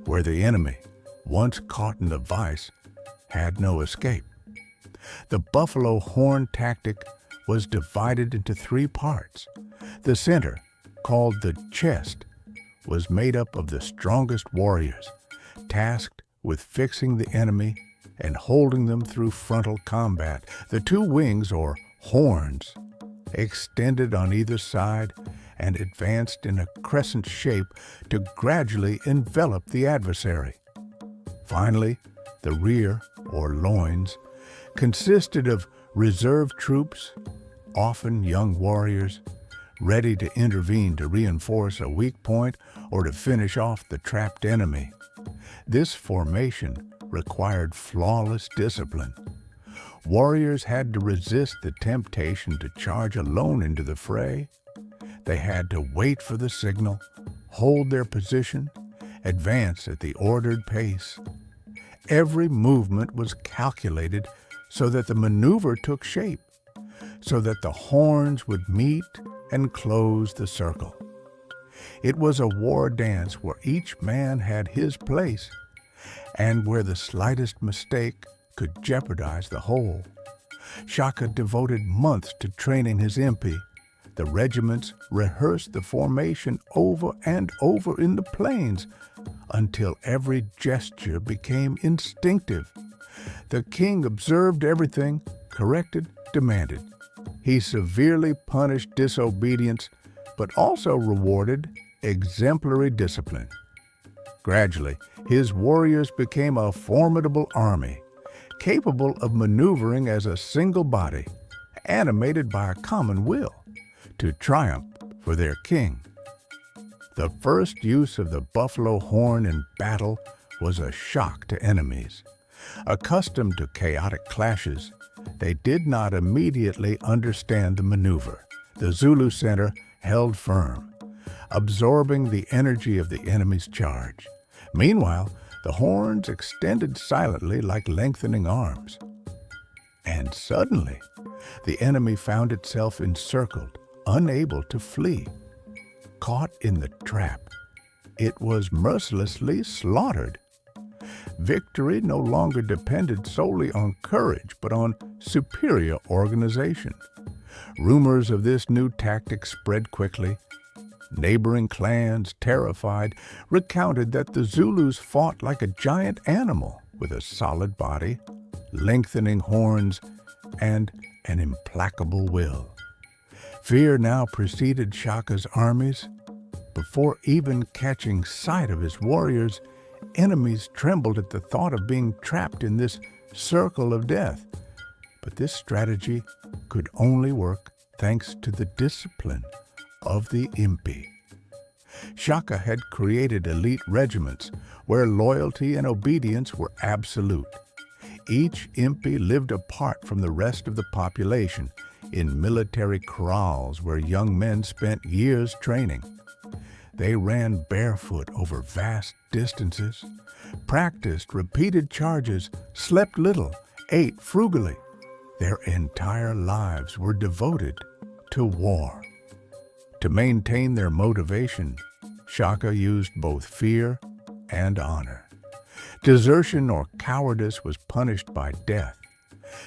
where the enemy, once caught in the vice, had no escape. The buffalo horn tactic was divided into 3 parts. The center, called the chest, was made up of the strongest warriors, tasked with fixing the enemy and holding them through frontal combat. The 2 wings, or horns, extended on either side and advanced in a crescent shape to gradually envelop the adversary. Finally, the rear, or loins, consisted of Reserve troops, often young warriors, ready to intervene to reinforce a weak point or to finish off the trapped enemy. This formation required flawless discipline. Warriors had to resist the temptation to charge alone into the fray. They had to wait for the signal, hold their position, advance at the ordered pace. Every movement was calculated so that the maneuver took shape, so that the horns would meet and close the circle. It was a war dance where each man had his place and where the slightest mistake could jeopardize the whole. Shaka devoted months to training his impi. The regiments rehearsed the formation over and over in the plains until every gesture became instinctive. The king observed everything, corrected, demanded. He severely punished disobedience, but also rewarded exemplary discipline. Gradually, his warriors became a formidable army, capable of maneuvering as a single body, animated by a common will to triumph for their king. The first use of the buffalo horn in battle was a shock to enemies. Accustomed to chaotic clashes, they did not immediately understand the maneuver. The Zulu center held firm, absorbing the energy of the enemy's charge. Meanwhile, the horns extended silently like lengthening arms. And suddenly, the enemy found itself encircled, unable to flee. Caught in the trap, it was mercilessly slaughtered. Victory no longer depended solely on courage, but on superior organization. Rumors of this new tactic spread quickly. Neighboring clans, terrified, recounted that the Zulus fought like a giant animal with a solid body, lengthening horns, and an implacable will. Fear now preceded Shaka's armies. Before even catching sight of his warriors, enemies trembled at the thought of being trapped in this circle of death. But this strategy could only work thanks to the discipline of the impi. Shaka had created elite regiments where loyalty and obedience were absolute. Each impi lived apart from the rest of the population in military kraals where young men spent years training. They ran barefoot over vast distances, practiced repeated charges, slept little, ate frugally. Their entire lives were devoted to war. To maintain their motivation, Shaka used both fear and honor. Desertion or cowardice was punished by death,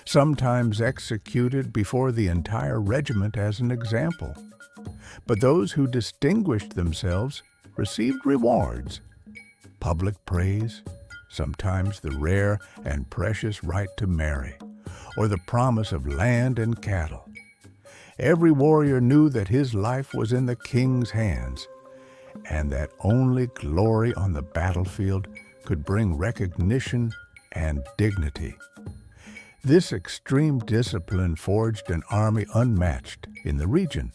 sometimes executed before the entire regiment as an example. But those who distinguished themselves received rewards, public praise, sometimes the rare and precious right to marry, or the promise of land and cattle. Every warrior knew that his life was in the king's hands, and that only glory on the battlefield could bring recognition and dignity. This extreme discipline forged an army unmatched in the region.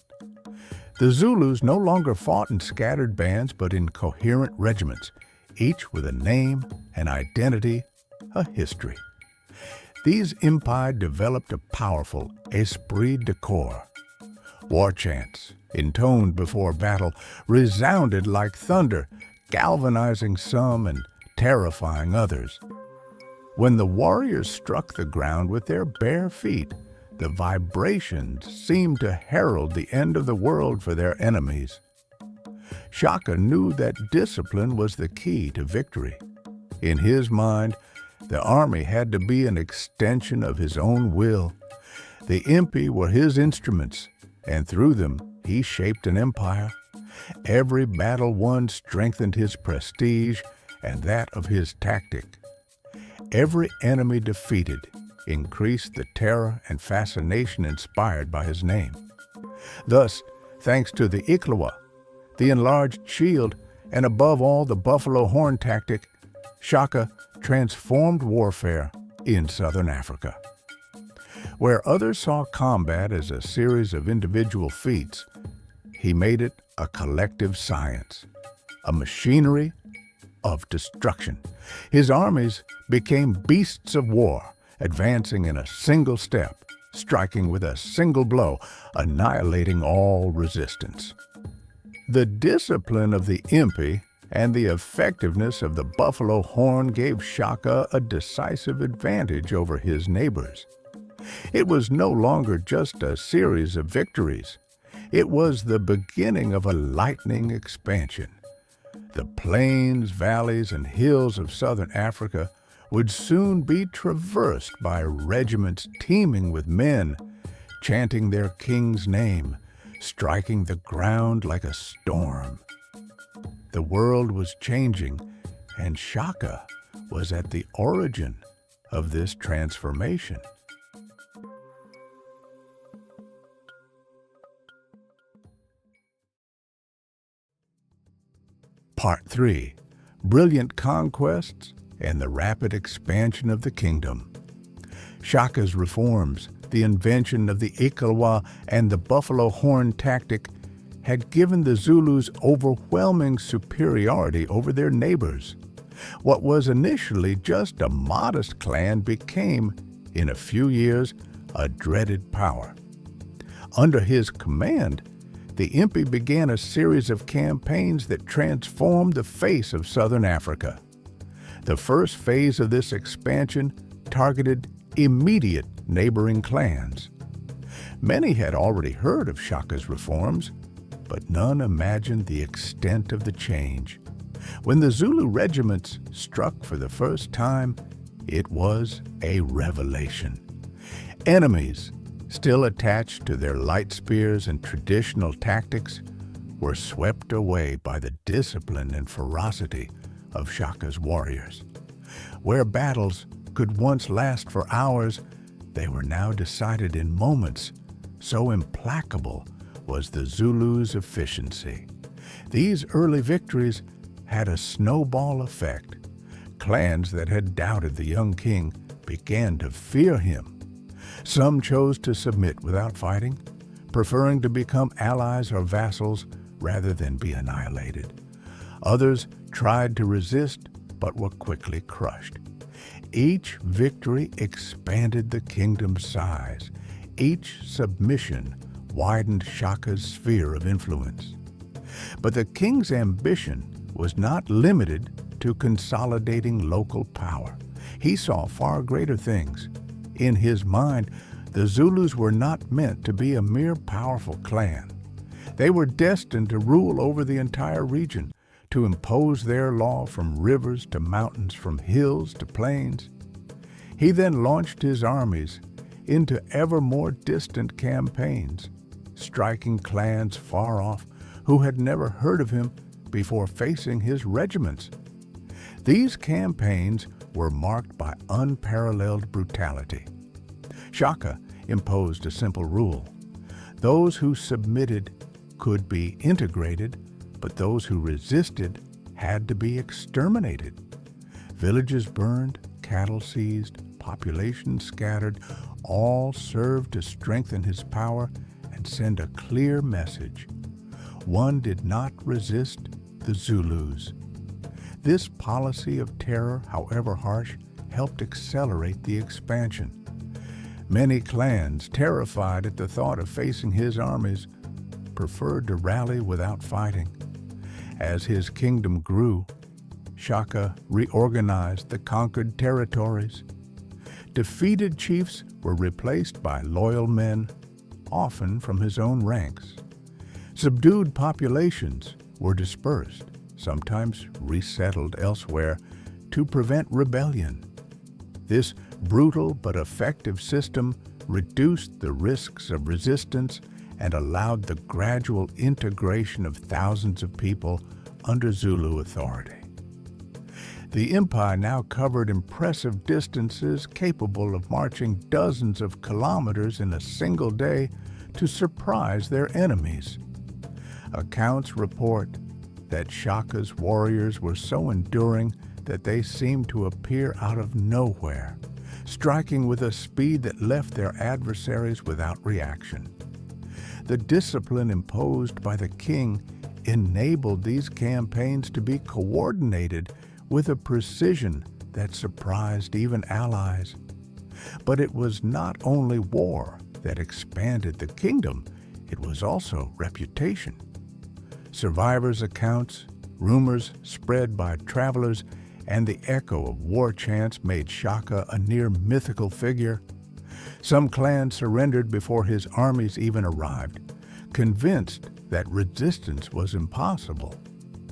The Zulus no longer fought in scattered bands, but in coherent regiments, each with a name, an identity, a history. These impi developed a powerful esprit de corps. War chants, intoned before battle, resounded like thunder, galvanizing some and terrifying others. When the warriors struck the ground with their bare feet, the vibrations seemed to herald the end of the world for their enemies. Shaka knew that discipline was the key to victory. In his mind, the army had to be an extension of his own will. The impi were his instruments, and through them he shaped an empire. Every battle won strengthened his prestige and that of his tactic. Every enemy defeated increased the terror and fascination inspired by his name. Thus, thanks to the iklwa, the enlarged shield, and above all the buffalo horn tactic, Shaka transformed warfare in southern Africa. Where others saw combat as a series of individual feats, he made it a collective science, a machinery of destruction. His armies became beasts of war, advancing in a single step, striking with a single blow, annihilating all resistance. The discipline of the impi and the effectiveness of the buffalo horn gave Shaka a decisive advantage over his neighbors. It was no longer just a series of victories. It was the beginning of a lightning expansion. The plains, valleys, and hills of southern Africa would soon be traversed by regiments teeming with men, chanting their king's name, striking the ground like a storm. The world was changing, and Shaka was at the origin of this transformation. Part 3. Brilliant Conquests and the Rapid Expansion of the Kingdom. Shaka's reforms, the invention of the iklwa and the buffalo horn tactic, had given the Zulus overwhelming superiority over their neighbors. What was initially just a modest clan became, in a few years, a dreaded power. Under his command, the impi began a series of campaigns that transformed the face of southern Africa. The first phase of this expansion targeted immediate neighboring clans. Many had already heard of Shaka's reforms, but none imagined the extent of the change. When the Zulu regiments struck for the first time, it was a revelation. Enemies, still attached to their light spears and traditional tactics, were swept away by the discipline and ferocity of Shaka's warriors. Where battles could once last for hours, they were now decided in moments. So implacable was the Zulus' efficiency. These early victories had a snowball effect. Clans that had doubted the young king began to fear him. Some chose to submit without fighting, preferring to become allies or vassals rather than be annihilated. Others tried to resist but were quickly crushed. Each victory expanded the kingdom's size. Each submission widened Shaka's sphere of influence. But the king's ambition was not limited to consolidating local power. He saw far greater things. In his mind, the Zulus were not meant to be a mere powerful clan. They were destined to rule over the entire region, to impose their law from rivers to mountains, from hills to plains. He then launched his armies into ever more distant campaigns, striking clans far off who had never heard of him before facing his regiments. These campaigns were marked by unparalleled brutality. Shaka imposed a simple rule. Those who submitted could be integrated, but those who resisted had to be exterminated. Villages burned, cattle seized, populations scattered, all served to strengthen his power and send a clear message. One did not resist the Zulus. This policy of terror, however harsh, helped accelerate the expansion. Many clans, terrified at the thought of facing his armies, preferred to rally without fighting. As his kingdom grew, Shaka reorganized the conquered territories. Defeated chiefs were replaced by loyal men, often from his own ranks. Subdued populations were dispersed, sometimes resettled elsewhere, to prevent rebellion. This brutal but effective system reduced the risks of resistance and allowed the gradual integration of thousands of people under Zulu authority. The impi now covered impressive distances, capable of marching dozens of kilometers in a single day to surprise their enemies. Accounts report that Shaka's warriors were so enduring that they seemed to appear out of nowhere. striking with a speed that left their adversaries without reaction. The discipline imposed by the king enabled these campaigns to be coordinated with a precision that surprised even allies. But it was not only war that expanded the kingdom, it was also reputation. Survivors' accounts, rumors spread by travelers, and the echo of war chants made Shaka a near mythical figure. Some clans surrendered before his armies even arrived, convinced that resistance was impossible.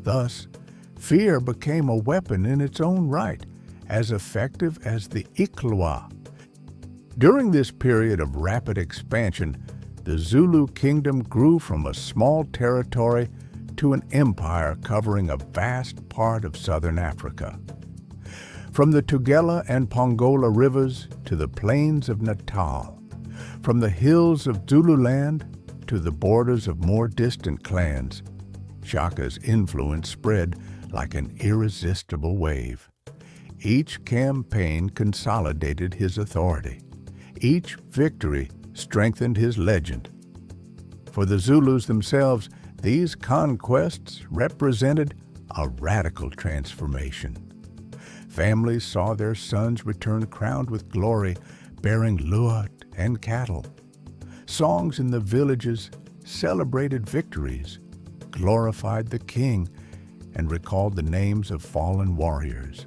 Thus, fear became a weapon in its own right, as effective as the iklwa. During this period of rapid expansion, the Zulu kingdom grew from a small territory to an empire covering a vast part of southern Africa. From the Tugela and Pongola rivers to the plains of Natal, from the hills of Zululand to the borders of more distant clans, Shaka's influence spread like an irresistible wave. Each campaign consolidated his authority. Each victory strengthened his legend. For the Zulus themselves, these conquests represented a radical transformation. Families saw their sons return crowned with glory, bearing luat and cattle. Songs in the villages celebrated victories, glorified the king, and recalled the names of fallen warriors.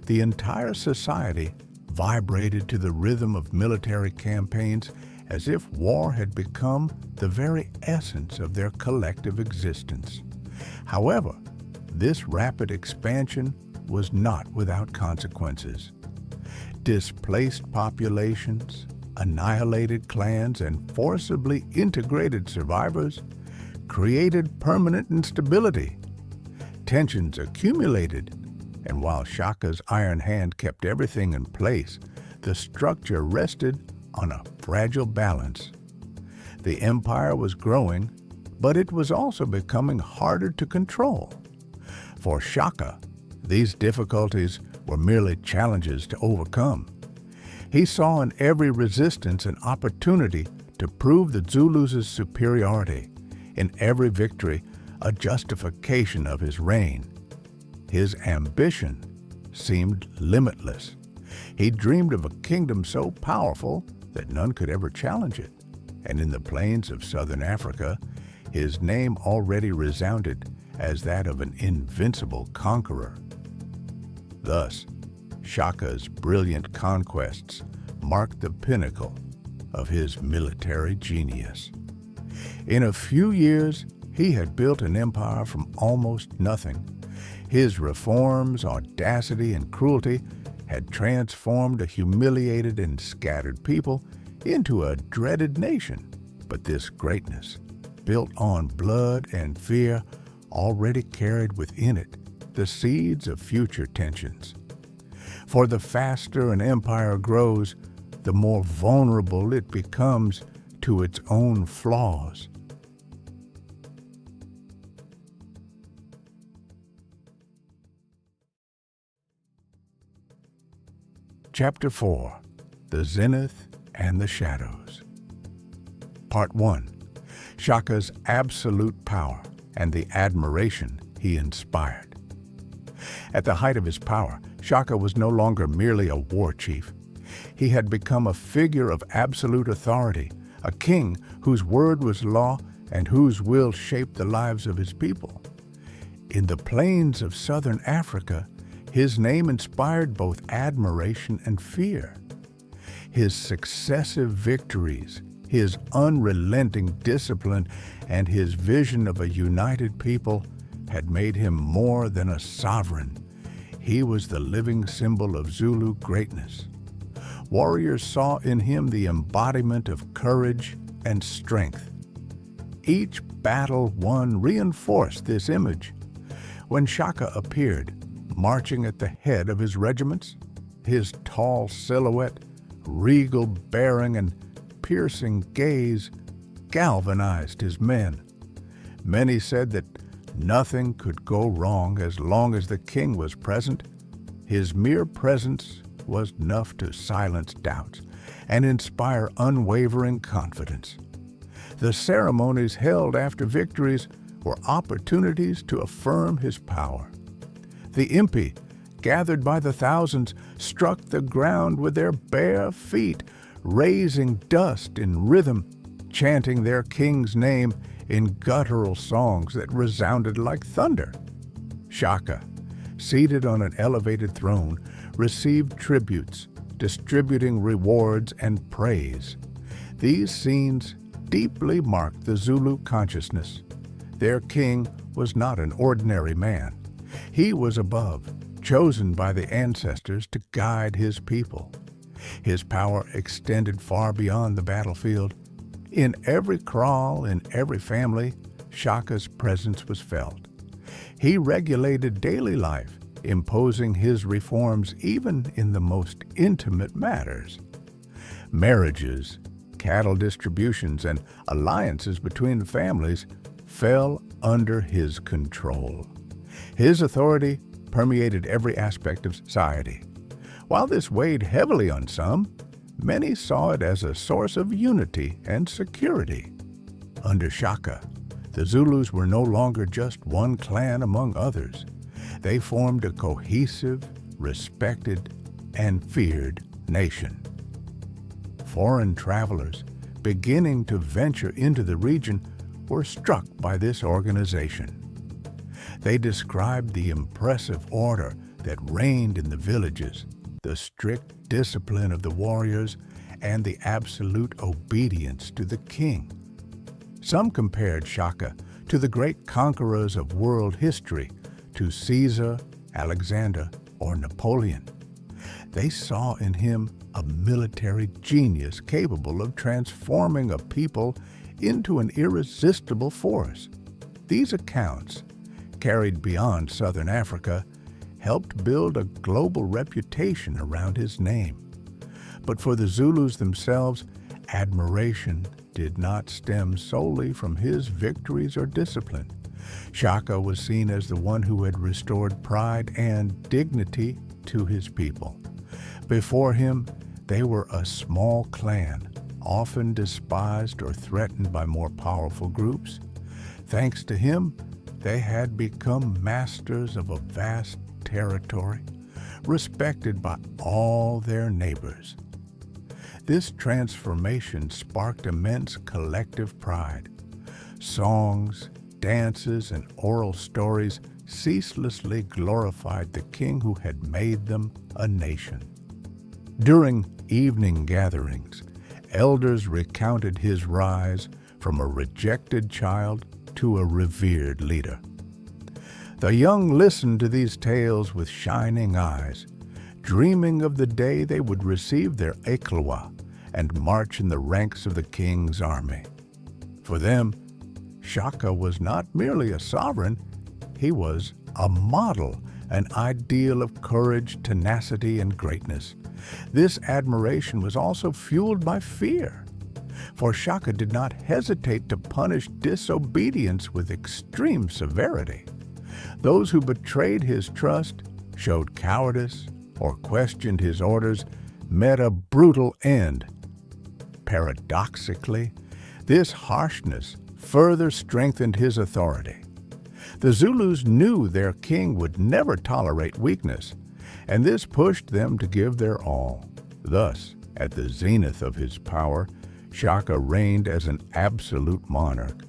The entire society vibrated to the rhythm of military campaigns as if war had become the very essence of their collective existence. However, this rapid expansion was not without consequences. Displaced populations, annihilated clans, and forcibly integrated survivors created permanent instability. Tensions accumulated, and while Shaka's iron hand kept everything in place, the structure rested on a fragile balance. The empire was growing, but it was also becoming harder to control. For Shaka, these difficulties were merely challenges to overcome. He saw in every resistance an opportunity to prove the Zulus' superiority, in every victory a justification of his reign. His ambition seemed limitless. He dreamed of a kingdom so powerful that none could ever challenge it. And in the plains of southern Africa, his name already resounded as that of an invincible conqueror. Thus, Shaka's brilliant conquests marked the pinnacle of his military genius. In a few years, he had built an empire from almost nothing. His reforms, audacity, and cruelty had transformed a humiliated and scattered people into a dreaded nation. But this greatness, built on blood and fear, already carried within it the seeds of future tensions. For the faster an empire grows, the more vulnerable it becomes to its own flaws. Chapter 4. The Zenith and the Shadows. Part 1. Shaka's absolute power and the admiration he inspired. At the height of his power, Shaka was no longer merely a war chief. He had become a figure of absolute authority, a king whose word was law and whose will shaped the lives of his people. In the plains of southern Africa, his name inspired both admiration and fear. His successive victories, his unrelenting discipline, and his vision of a united people had made him more than a sovereign. He was the living symbol of Zulu greatness. Warriors saw in him the embodiment of courage and strength. Each battle won reinforced this image. When Shaka appeared, marching at the head of his regiments, his tall silhouette, regal bearing, and piercing gaze galvanized his men. Many said that nothing could go wrong as long as the king was present. His mere presence was enough to silence doubts and inspire unwavering confidence. The ceremonies held after victories were opportunities to affirm his power. The impi, gathered by the thousands, struck the ground with their bare feet, raising dust in rhythm, chanting their king's name in guttural songs that resounded like thunder. Shaka, seated on an elevated throne, received tributes, distributing rewards and praise. These scenes deeply marked the Zulu consciousness. Their king was not an ordinary man. He was above, chosen by the ancestors to guide his people. His power extended far beyond the battlefield. In every kraal, in every family, Shaka's presence was felt. He regulated daily life, imposing his reforms even in the most intimate matters. Marriages, cattle distributions, and alliances between families fell under his control. His authority permeated every aspect of society. While this weighed heavily on some, many saw it as a source of unity and security. Under Shaka, the Zulus were no longer just one clan among others. They formed a cohesive, respected, and feared nation. Foreign travelers, beginning to venture into the region, were struck by this organization. They described the impressive order that reigned in the villages, the strict discipline of the warriors, and the absolute obedience to the king. Some compared Shaka to the great conquerors of world history, to Caesar, Alexander, or Napoleon. They saw in him a military genius capable of transforming a people into an irresistible force. These accounts, carried beyond southern Africa, helped build a global reputation around his name. But for the Zulus themselves, admiration did not stem solely from his victories or discipline. Shaka was seen as the one who had restored pride and dignity to his people. Before him, they were a small clan, often despised or threatened by more powerful groups. Thanks to him, they had become masters of a vast territory, respected by all their neighbors. This transformation sparked immense collective pride. Songs, dances, and oral stories ceaselessly glorified the king who had made them a nation. During evening gatherings, elders recounted his rise from a rejected child to a revered leader. The young listened to these tales with shining eyes, dreaming of the day they would receive their iklwa and march in the ranks of the king's army. For them, Shaka was not merely a sovereign, he was a model, an ideal of courage, tenacity, and greatness. This admiration was also fueled by fear, for Shaka did not hesitate to punish disobedience with extreme severity. Those who betrayed his trust, showed cowardice, or questioned his orders met a brutal end. Paradoxically, this harshness further strengthened his authority. The Zulus knew their king would never tolerate weakness, and this pushed them to give their all. Thus, at the zenith of his power, Shaka reigned as an absolute monarch,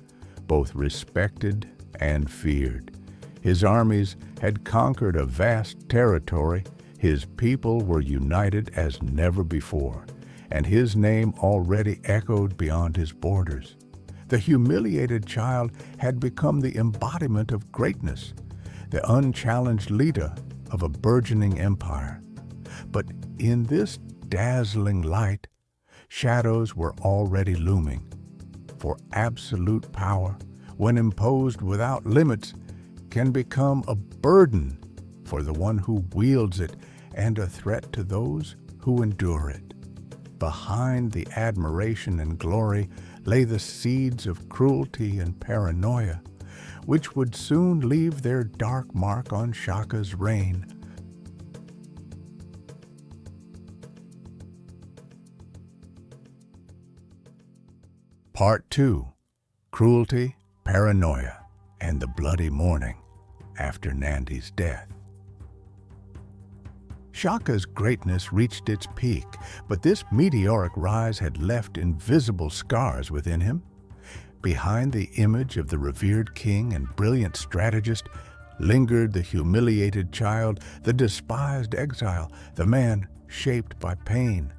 both respected and feared. His armies had conquered a vast territory, his people were united as never before, and his name already echoed beyond his borders. The humiliated child had become the embodiment of greatness, the unchallenged leader of a burgeoning empire. But in this dazzling light, shadows were already looming. For absolute power, when imposed without limits, can become a burden for the one who wields it and a threat to those who endure it. Behind the admiration and glory lay the seeds of cruelty and paranoia, which would soon leave their dark mark on Shaka's reign. Part 2. Cruelty, Paranoia, and the Bloody Mourning after Nandi's death. Shaka's greatness reached its peak, but this meteoric rise had left invisible scars within him. Behind the image of the revered king and brilliant strategist lingered the humiliated child, the despised exile, the man shaped by pain.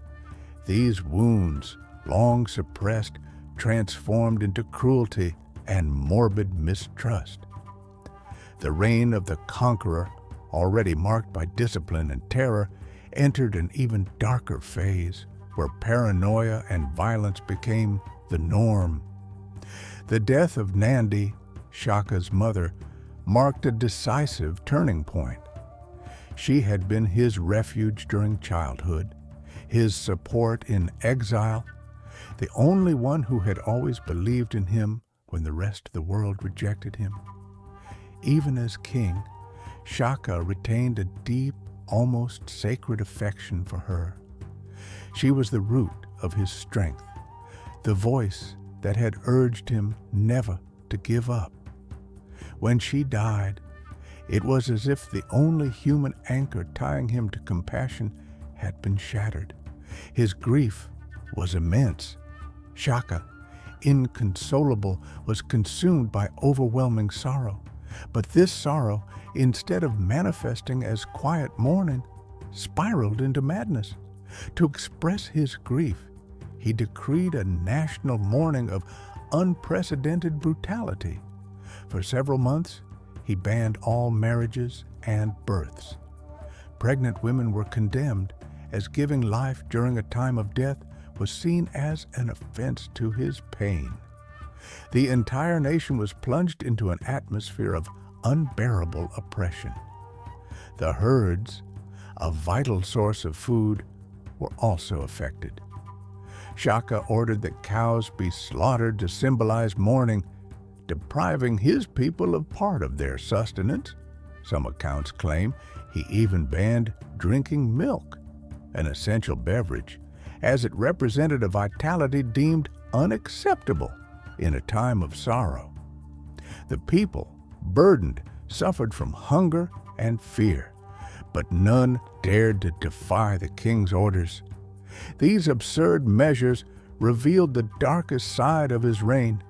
These wounds, long suppressed, transformed into cruelty and morbid mistrust. The reign of the conqueror, already marked by discipline and terror, entered an even darker phase where paranoia and violence became the norm. The death of Nandi, Shaka's mother, marked a decisive turning point. She had been his refuge during childhood, his support in exile, the only one who had always believed in him when the rest of the world rejected him. Even as king, Shaka retained a deep, almost sacred affection for her. She was the root of his strength, the voice that had urged him never to give up. When she died, it was as if the only human anchor tying him to compassion had been shattered. His grief was immense. Shaka, inconsolable, was consumed by overwhelming sorrow. But this sorrow, instead of manifesting as quiet mourning, spiraled into madness. To express his grief, he decreed a national mourning of unprecedented brutality. For several months, he banned all marriages and births. Pregnant women were condemned, as giving life during a time of death was seen as an offense to his pain. The entire nation was plunged into an atmosphere of unbearable oppression. The herds, a vital source of food, were also affected. Shaka ordered that cows be slaughtered to symbolize mourning, depriving his people of part of their sustenance. Some accounts claim he even banned drinking milk, an essential beverage, as it represented a vitality deemed unacceptable in a time of sorrow. The people, burdened, suffered from hunger and fear, but none dared to defy the king's orders. These absurd measures revealed the darkest side of his reign.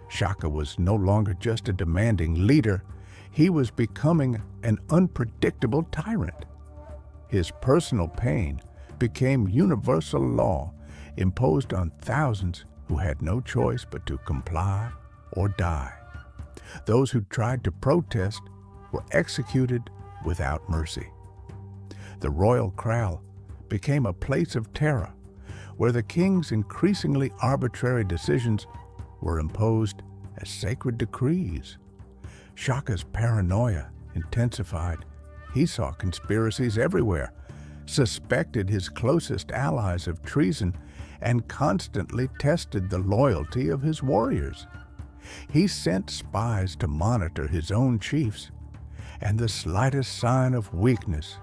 Shaka was no longer just a demanding leader. He was becoming an unpredictable tyrant. His personal pain became universal law, imposed on thousands who had no choice but to comply or die. Those who tried to protest were executed without mercy. The royal kraal became a place of terror, where the king's increasingly arbitrary decisions were imposed as sacred decrees. Shaka's paranoia intensified. He saw conspiracies everywhere, suspected his closest allies of treason, and constantly tested the loyalty of his warriors. He sent spies to monitor his own chiefs, and the slightest sign of weakness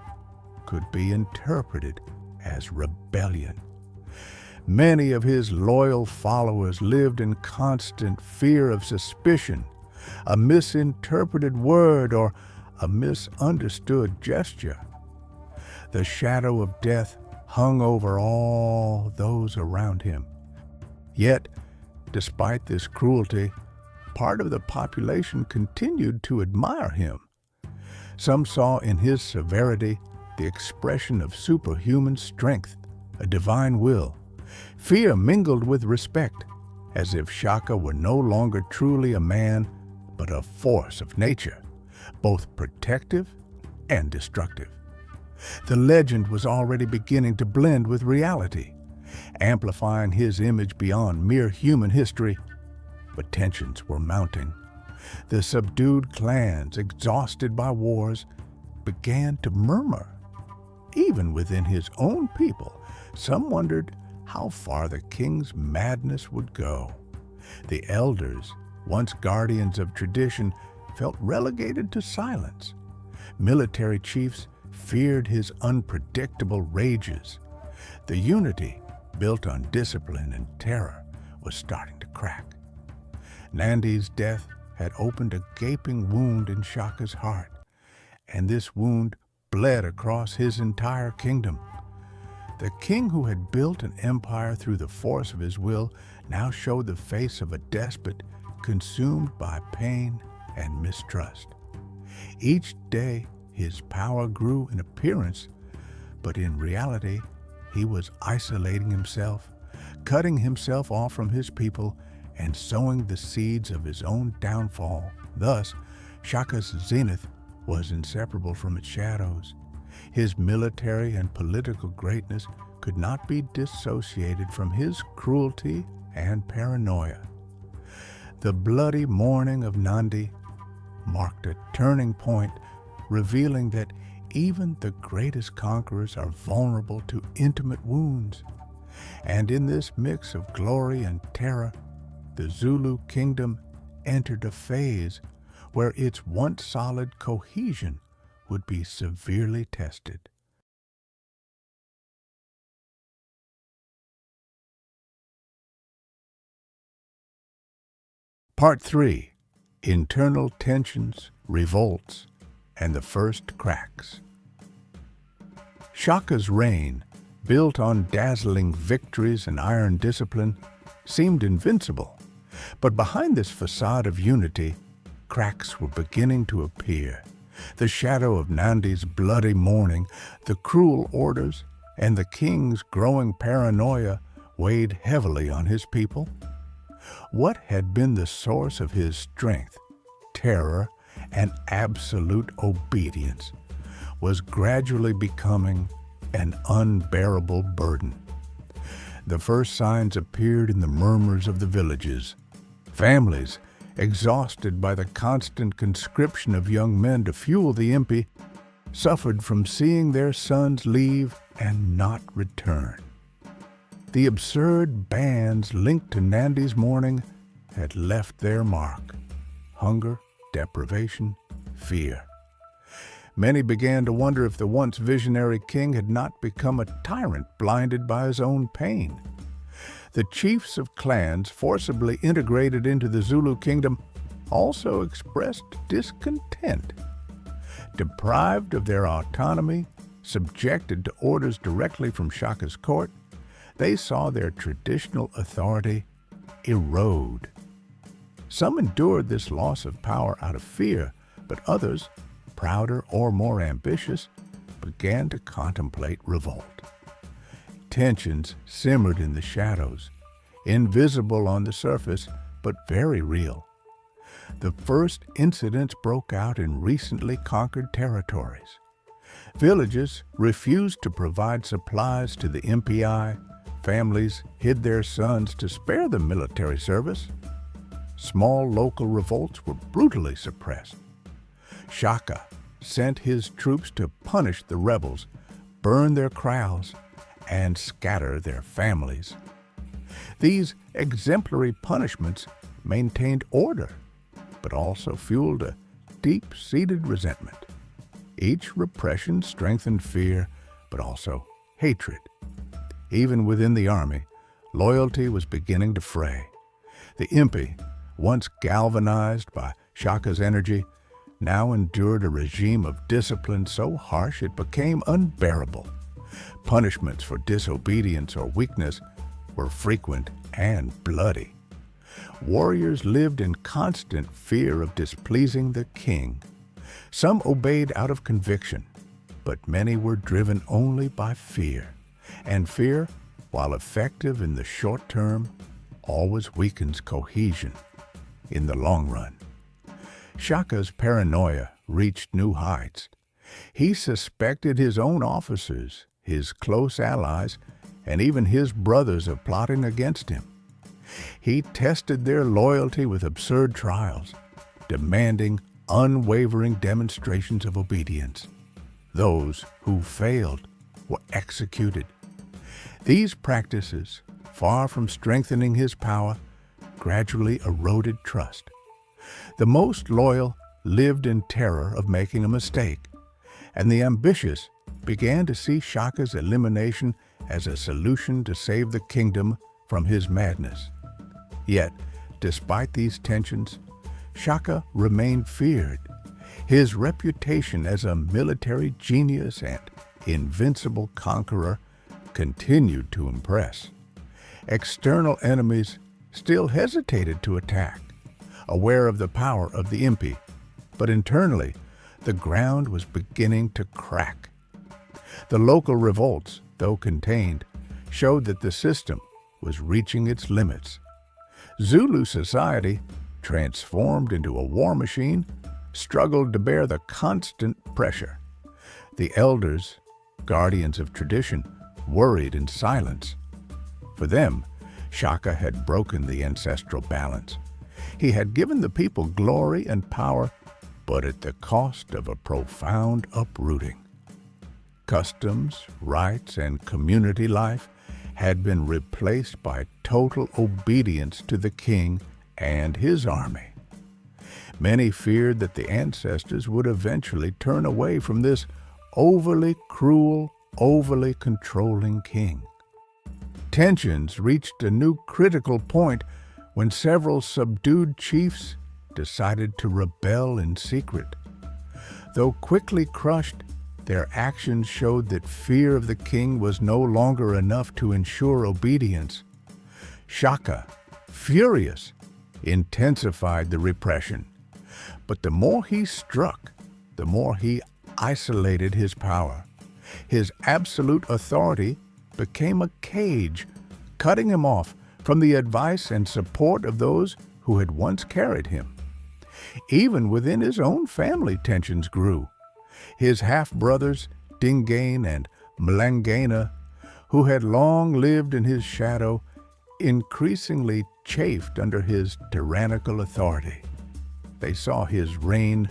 could be interpreted as rebellion. Many of his loyal followers lived in constant fear of suspicion, a misinterpreted word, or a misunderstood gesture. The shadow of death hung over all those around him. Yet, despite this cruelty, part of the population continued to admire him. Some saw in his severity the expression of superhuman strength, a divine will. Fear mingled with respect, as if Shaka were no longer truly a man, but a force of nature, both protective and destructive. The legend was already beginning to blend with reality, amplifying his image beyond mere human history. But tensions were mounting. The subdued clans, exhausted by wars, began to murmur. Even within his own people, some wondered how far the king's madness would go. The elders, once guardians of tradition, felt relegated to silence. Military chiefs feared his unpredictable rages. The unity, built on discipline and terror, was starting to crack. Nandi's death had opened a gaping wound in Shaka's heart, and this wound bled across his entire kingdom. The king who had built an empire through the force of his will now showed the face of a despot consumed by pain and mistrust. Each day his power grew in appearance, but in reality he was isolating himself, cutting himself off from his people, and sowing the seeds of his own downfall. Thus, Shaka's zenith was inseparable from its shadows. His military and political greatness could not be dissociated from his cruelty and paranoia. The bloody mourning of Nandi marked a turning point, revealing that even the greatest conquerors are vulnerable to intimate wounds. And in this mix of glory and terror, the Zulu kingdom entered a phase where its once solid cohesion would be severely tested. Part 3. Internal tensions, revolts, and the first cracks. Shaka's reign, built on dazzling victories and iron discipline, seemed invincible. But behind this facade of unity, cracks were beginning to appear. The shadow of Nandi's bloody mourning, the cruel orders, and the king's growing paranoia weighed heavily on his people. What had been the source of his strength, terror, and absolute obedience was gradually becoming an unbearable burden. The first signs appeared in the murmurs of the villages. Families, exhausted by the constant conscription of young men to fuel the impi, suffered from seeing their sons leave and not return. The absurd bans linked to Nandi's mourning had left their mark: hunger, deprivation, fear. Many began to wonder if the once visionary king had not become a tyrant blinded by his own pain. The chiefs of clans forcibly integrated into the Zulu kingdom also expressed discontent. Deprived of their autonomy, subjected to orders directly from Shaka's court, they saw their traditional authority erode. Some endured this loss of power out of fear, but others, prouder or more ambitious, began to contemplate revolt. Tensions simmered in the shadows, invisible on the surface, but very real. The first incidents broke out in recently conquered territories. Villages refused to provide supplies to the impi. Families hid their sons to spare them military service. Small local revolts were brutally suppressed. Shaka sent his troops to punish the rebels, burn their kraals, and scatter their families. These exemplary punishments maintained order, but also fueled a deep-seated resentment. Each repression strengthened fear, but also hatred. Even within the army, loyalty was beginning to fray. The impi, once galvanized by Shaka's energy, now endured a regime of discipline so harsh it became unbearable. Punishments for disobedience or weakness were frequent and bloody. Warriors lived in constant fear of displeasing the king. Some obeyed out of conviction, but many were driven only by fear. And fear, while effective in the short term, always weakens cohesion in the long run. Shaka's paranoia reached new heights. He suspected his own officers, his close allies, and even his brothers of plotting against him. He tested their loyalty with absurd trials, demanding unwavering demonstrations of obedience. Those who failed were executed. These practices, far from strengthening his power, gradually eroded trust. The most loyal lived in terror of making a mistake, and the ambitious began to see Shaka's elimination as a solution to save the kingdom from his madness. Yet, despite these tensions, Shaka remained feared. His reputation as a military genius and invincible conqueror continued to impress. External enemies still hesitated to attack, aware of the power of the impi, but internally, the ground was beginning to crack. The local revolts, though contained, showed that the system was reaching its limits. Zulu society, transformed into a war machine, struggled to bear the constant pressure. The elders, guardians of tradition, worried in silence. For them, Shaka had broken the ancestral balance. He had given the people glory and power, but at the cost of a profound uprooting. Customs, rites, and community life had been replaced by total obedience to the king and his army. Many feared that the ancestors would eventually turn away from this overly cruel, overly controlling king. Tensions reached a new critical point when several subdued chiefs decided to rebel in secret. Though quickly crushed, their actions showed that fear of the king was no longer enough to ensure obedience. Shaka, furious, intensified the repression. But the more he struck, the more he isolated his power. His absolute authority became a cage, cutting him off from the advice and support of those who had once carried him. Even within his own family, tensions grew. His half-brothers, Dingane and Mlangana, who had long lived in his shadow, increasingly chafed under his tyrannical authority. They saw his reign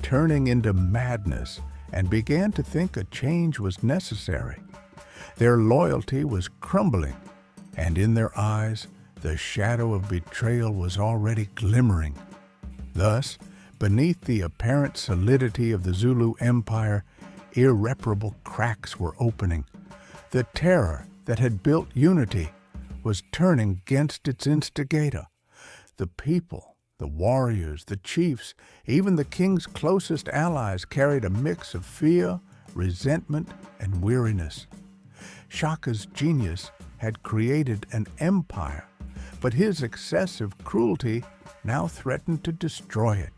turning into madness and began to think a change was necessary. Their loyalty was crumbling, and in their eyes the shadow of betrayal was already glimmering. Thus, beneath the apparent solidity of the Zulu Empire, irreparable cracks were opening. The terror that had built unity was turning against its instigator. The people, the warriors, the chiefs, even the king's closest allies carried a mix of fear, resentment, and weariness. Shaka's genius had created an empire, but his excessive cruelty now threatened to destroy it.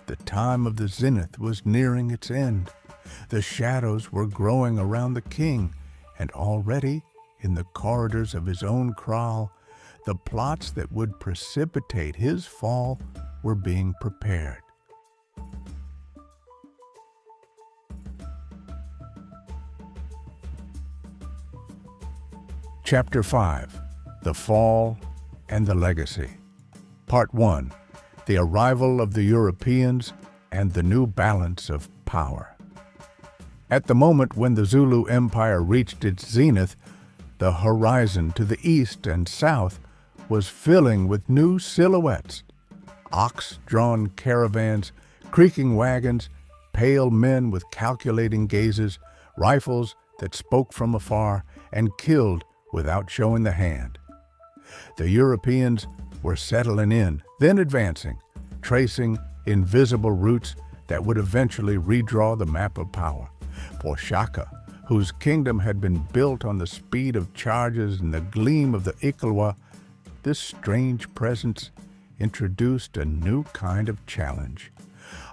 The time of the zenith was nearing its end. The shadows were growing around the king, and already, in the corridors of his own kraal, the plots that would precipitate his fall were being prepared. Chapter 5. The Fall and the Legacy. Part 1. The Arrival of the Europeans and the New Balance of Power. At the moment when the Zulu Empire reached its zenith, the horizon to the east and south was filling with new silhouettes. Ox-drawn caravans, creaking wagons, pale men with calculating gazes, rifles that spoke from afar and killed without showing the hand. The Europeans were settling in, then advancing, tracing invisible routes that would eventually redraw the map of power. For Shaka, whose kingdom had been built on the speed of charges and the gleam of the iklwa, this strange presence introduced a new kind of challenge.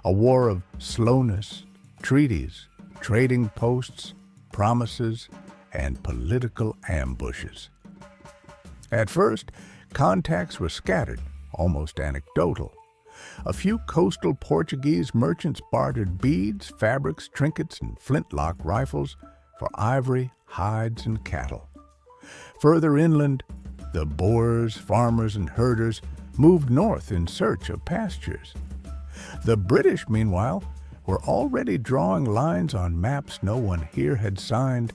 A war of slowness, treaties, trading posts, promises, and political ambushes. At first, contacts were scattered, almost anecdotal. A few coastal Portuguese merchants bartered beads, fabrics, trinkets, and flintlock rifles for ivory, hides, and cattle. Further inland, the Boers, farmers, and herders moved north in search of pastures. The British, meanwhile, were already drawing lines on maps no one here had signed,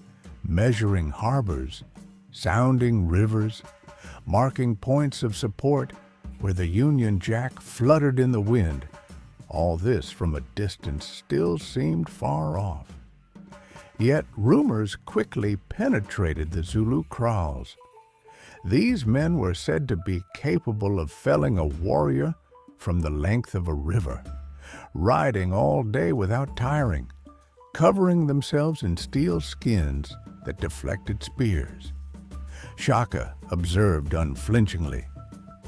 measuring harbors, sounding rivers, marking points of support where the Union Jack fluttered in the wind. All this from a distance still seemed far off. Yet rumors quickly penetrated the Zulu kraals. These men were said to be capable of felling a warrior from the length of a river, riding all day without tiring, covering themselves in steel skins that deflected spears. Shaka observed unflinchingly.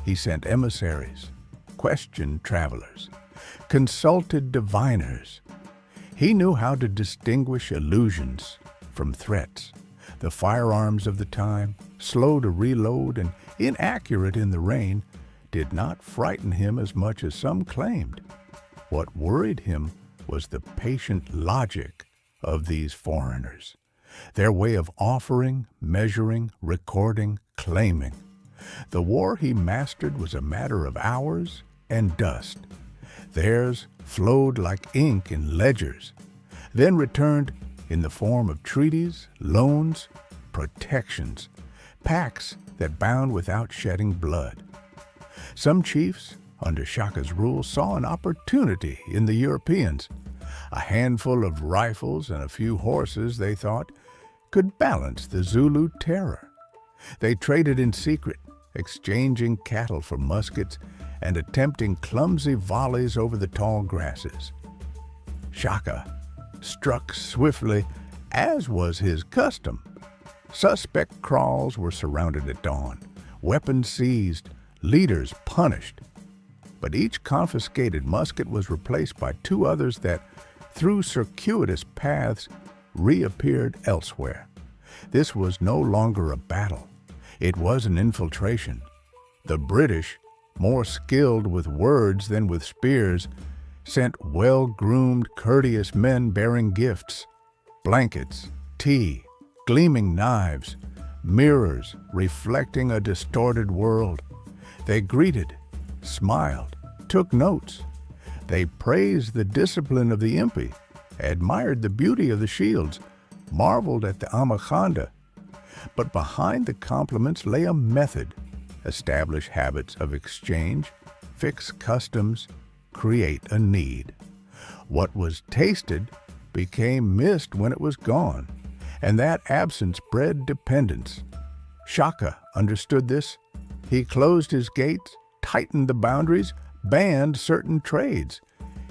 He sent emissaries, questioned travelers, consulted diviners. He knew how to distinguish illusions from threats. The firearms of the time, slow to reload and inaccurate in the rain, did not frighten him as much as some claimed. What worried him was the patient logic of these foreigners, their way of offering, measuring, recording, claiming. The war he mastered was a matter of hours and dust. Theirs flowed like ink in ledgers, then returned in the form of treaties, loans, protections, pacts that bound without shedding blood. Some chiefs, under Shaka's rule, saw an opportunity in the Europeans. A handful of rifles and a few horses, they thought, could balance the Zulu terror. They traded in secret, exchanging cattle for muskets and attempting clumsy volleys over the tall grasses. Shaka struck swiftly, as was his custom. Suspect kraals were surrounded at dawn, weapons seized, leaders punished. But each confiscated musket was replaced by two others that, through circuitous paths, reappeared elsewhere. This was no longer a battle. It was an infiltration. The British, more skilled with words than with spears, sent well-groomed, courteous men bearing gifts, blankets, tea, gleaming knives, mirrors reflecting a distorted world. They greeted, smiled, took notes. They praised the discipline of the impi, admired the beauty of the shields, marveled at the amakhanda. But behind the compliments lay a method: establish habits of exchange, fix customs, create a need. What was tasted became missed when it was gone, and that absence bred dependence. Shaka understood this. He closed his gates, tightened the boundaries, banned certain trades.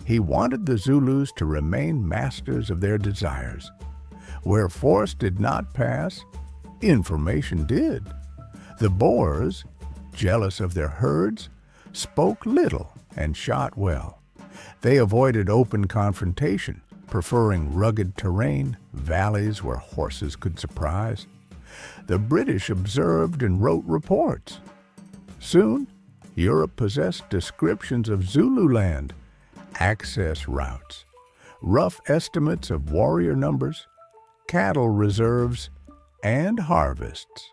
He wanted the Zulus to remain masters of their desires. Where force did not pass, information did. The Boers, jealous of their herds, spoke little and shot well. They avoided open confrontation, preferring rugged terrain, valleys where horses could surprise. The British observed and wrote reports. Soon, Europe possessed descriptions of Zululand, access routes, rough estimates of warrior numbers, cattle reserves, and harvests.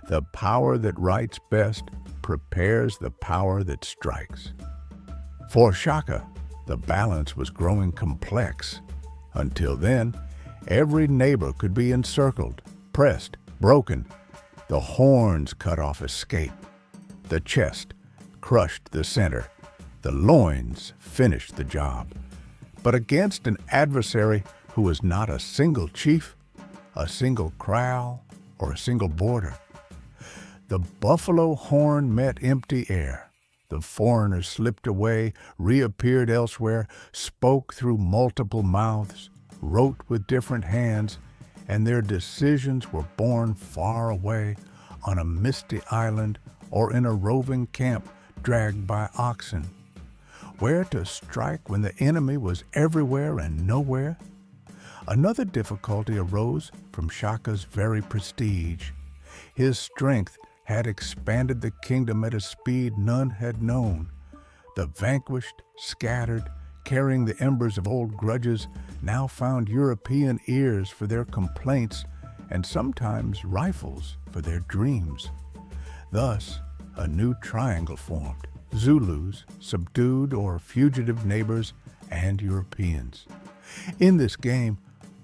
The power that writes best prepares the power that strikes. For Shaka, the balance was growing complex. Until then, every neighbor could be encircled, pressed, broken. The horns cut off escape. The chest crushed the center. The loins finished the job. But against an adversary who was not a single chief, a single kraal, or a single border, the buffalo horn met empty air. The foreigner slipped away, reappeared elsewhere, spoke through multiple mouths, wrote with different hands, and their decisions were born far away on a misty island or in a roving camp dragged by oxen. Where to strike when the enemy was everywhere and nowhere? Another difficulty arose from Shaka's very prestige. His strength had expanded the kingdom at a speed none had known. The vanquished, scattered, carrying the embers of old grudges, now found European ears for their complaints and sometimes rifles for their dreams. Thus, a new triangle formed: Zulus, subdued or fugitive neighbors, and Europeans. In this game,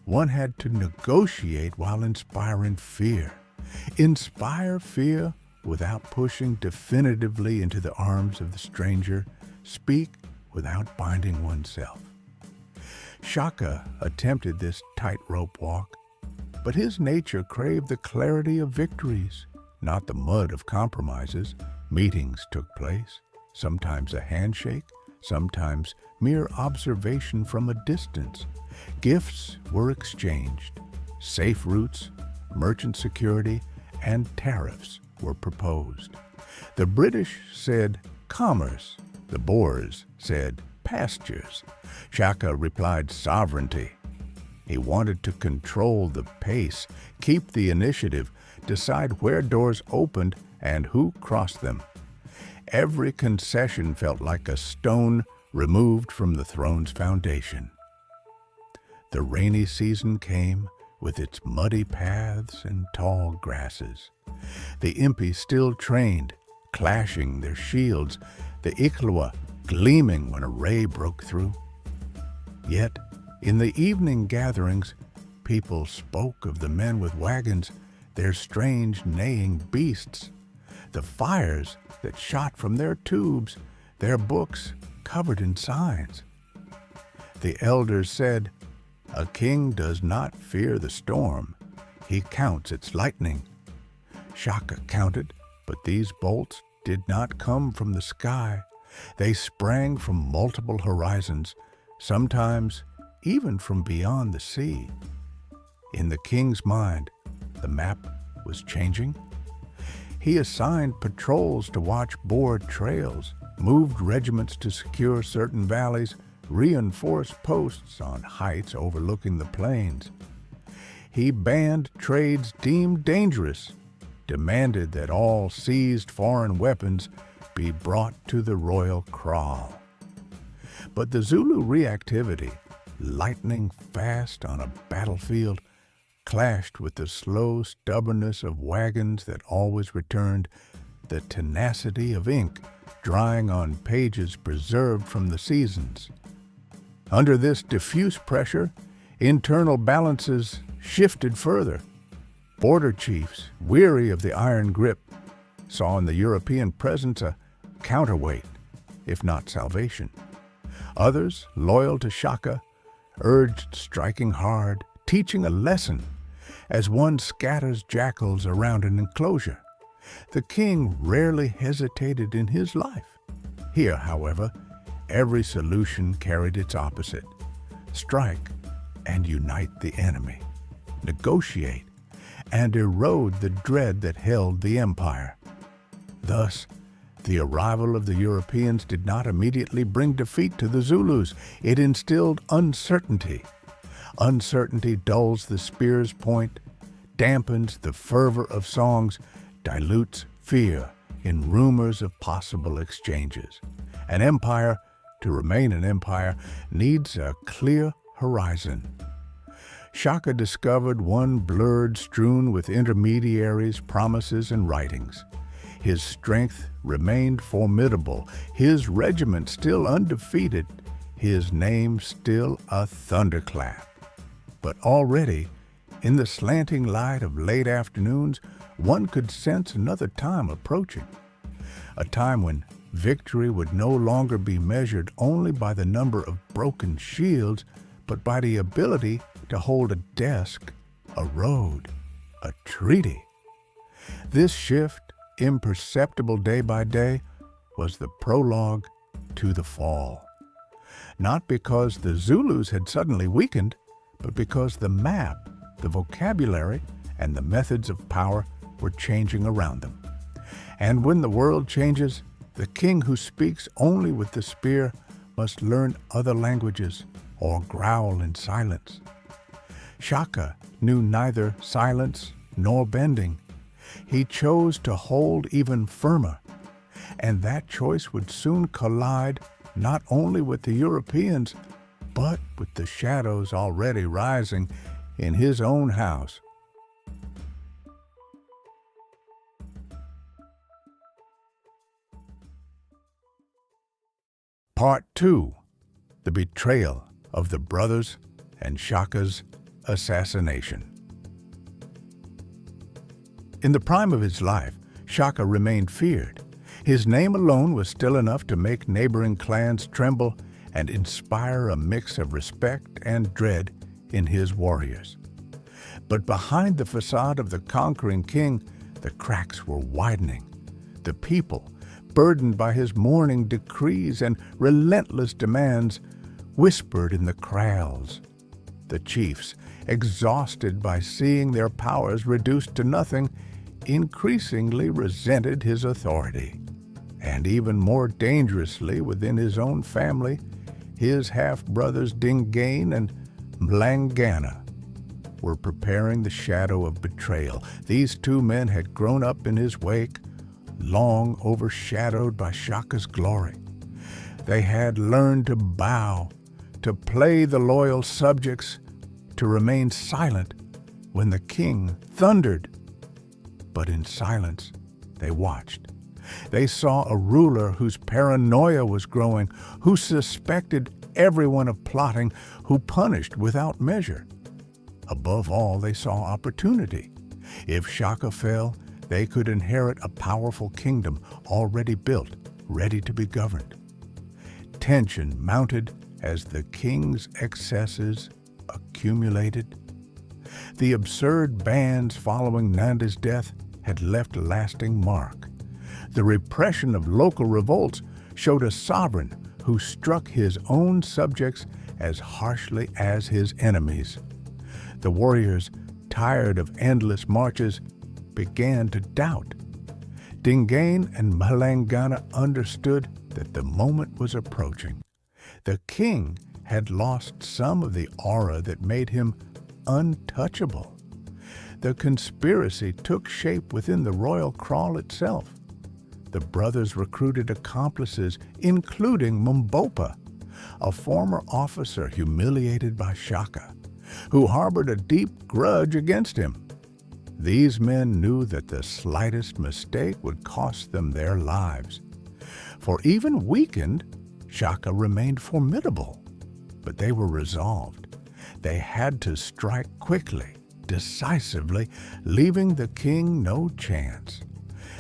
one had to negotiate while inspiring fear. Inspire fear without pushing definitively into the arms of the stranger. Speak without binding oneself. Shaka attempted this tightrope walk, but his nature craved the clarity of victories, not the mud of compromises. Meetings took place, sometimes a handshake, sometimes mere observation from a distance. Gifts were exchanged. Safe routes, merchant security, and tariffs were proposed. The British said commerce. The Boers said pastures. Shaka replied sovereignty. He wanted to control the pace, keep the initiative, decide where doors opened and who crossed them. Every concession felt like a stone removed from the throne's foundation. The rainy season came with its muddy paths and tall grasses. The impi still trained, clashing their shields, the iklwa gleaming when a ray broke through. Yet, in the evening gatherings, people spoke of the men with wagons, their strange neighing beasts, the fires that shot from their tubes, their books covered in signs. The elders said, "A king does not fear the storm, he counts its lightning." Shaka counted, but these bolts did not come from the sky. They sprang from multiple horizons, sometimes even from beyond the sea. In the king's mind, the map was changing. He assigned patrols to watch Boer trails, moved regiments to secure certain valleys, reinforced posts on heights overlooking the plains. He banned trades deemed dangerous, demanded that all seized foreign weapons be brought to the royal kraal. But the Zulu reactivity, lightning fast on a battlefield, clashed with the slow stubbornness of wagons that always returned, the tenacity of ink drying on pages preserved from the seasons. Under this diffuse pressure, internal balances shifted further. Border chiefs, weary of the iron grip, saw in the European presence a counterweight, if not salvation. Others, loyal to Shaka, urged striking hard, teaching a lesson, as one scatters jackals around an enclosure. The king rarely hesitated in his life. Here, however, every solution carried its opposite. Strike and unite the enemy. Negotiate and erode the dread that held the empire. Thus, the arrival of the Europeans did not immediately bring defeat to the Zulus. It instilled uncertainty. Uncertainty dulls the spear's point, dampens the fervor of songs, dilutes fear in rumors of possible exchanges. An empire, to remain an empire, needs a clear horizon. Shaka discovered one blurred, strewn with intermediaries, promises, and writings. His strength remained formidable, his regiment still undefeated, his name still a thunderclap. But already, in the slanting light of late afternoons, one could sense another time approaching. A time when victory would no longer be measured only by the number of broken shields, but by the ability to hold a desk, a road, a treaty. This shift, imperceptible day by day, was the prologue to the fall. Not because the Zulus had suddenly weakened, but because the map, the vocabulary, and the methods of power were changing around them. And when the world changes, the king who speaks only with the spear must learn other languages or growl in silence. Shaka knew neither silence nor bending. He chose to hold even firmer, and that choice would soon collide not only with the Europeans, but with the shadows already rising in his own house. Part 2. The Betrayal of the Brothers and Shaka's Assassination. In the prime of his life, Shaka remained feared. His name alone was still enough to make neighboring clans tremble and inspire a mix of respect and dread in his warriors. But behind the facade of the conquering king, The cracks were widening. The people, burdened by his mourning decrees and relentless demands, whispered in the kraals. The chiefs, exhausted by seeing their powers reduced to nothing, increasingly resented his authority. And even more dangerously within his own family, his half-brothers Dingiswayo and Mlangana were preparing the shadow of betrayal. These two men had grown up in his wake, long overshadowed by Shaka's glory. They had learned to bow, to play the loyal subjects, to remain silent when the king thundered. But in silence, they watched. They saw a ruler whose paranoia was growing, who suspected everyone of plotting, who punished without measure. Above all, they saw opportunity. If Shaka fell, they could inherit a powerful kingdom already built, ready to be governed. Tension mounted as the king's excesses accumulated. The absurd bans following Nandi's death had left a lasting mark. The repression of local revolts showed a sovereign who struck his own subjects as harshly as his enemies. The warriors, tired of endless marches, began to doubt. Dingiswayo and Mlangana understood that the moment was approaching. The king had lost some of the aura that made him untouchable. The conspiracy took shape within the royal kraal itself. The brothers recruited accomplices, including Mthethwa, a former officer humiliated by Shaka, who harbored a deep grudge against him. These men knew that the slightest mistake would cost them their lives. For even weakened, Shaka remained formidable. But they were resolved. They had to strike quickly, decisively, leaving the king no chance.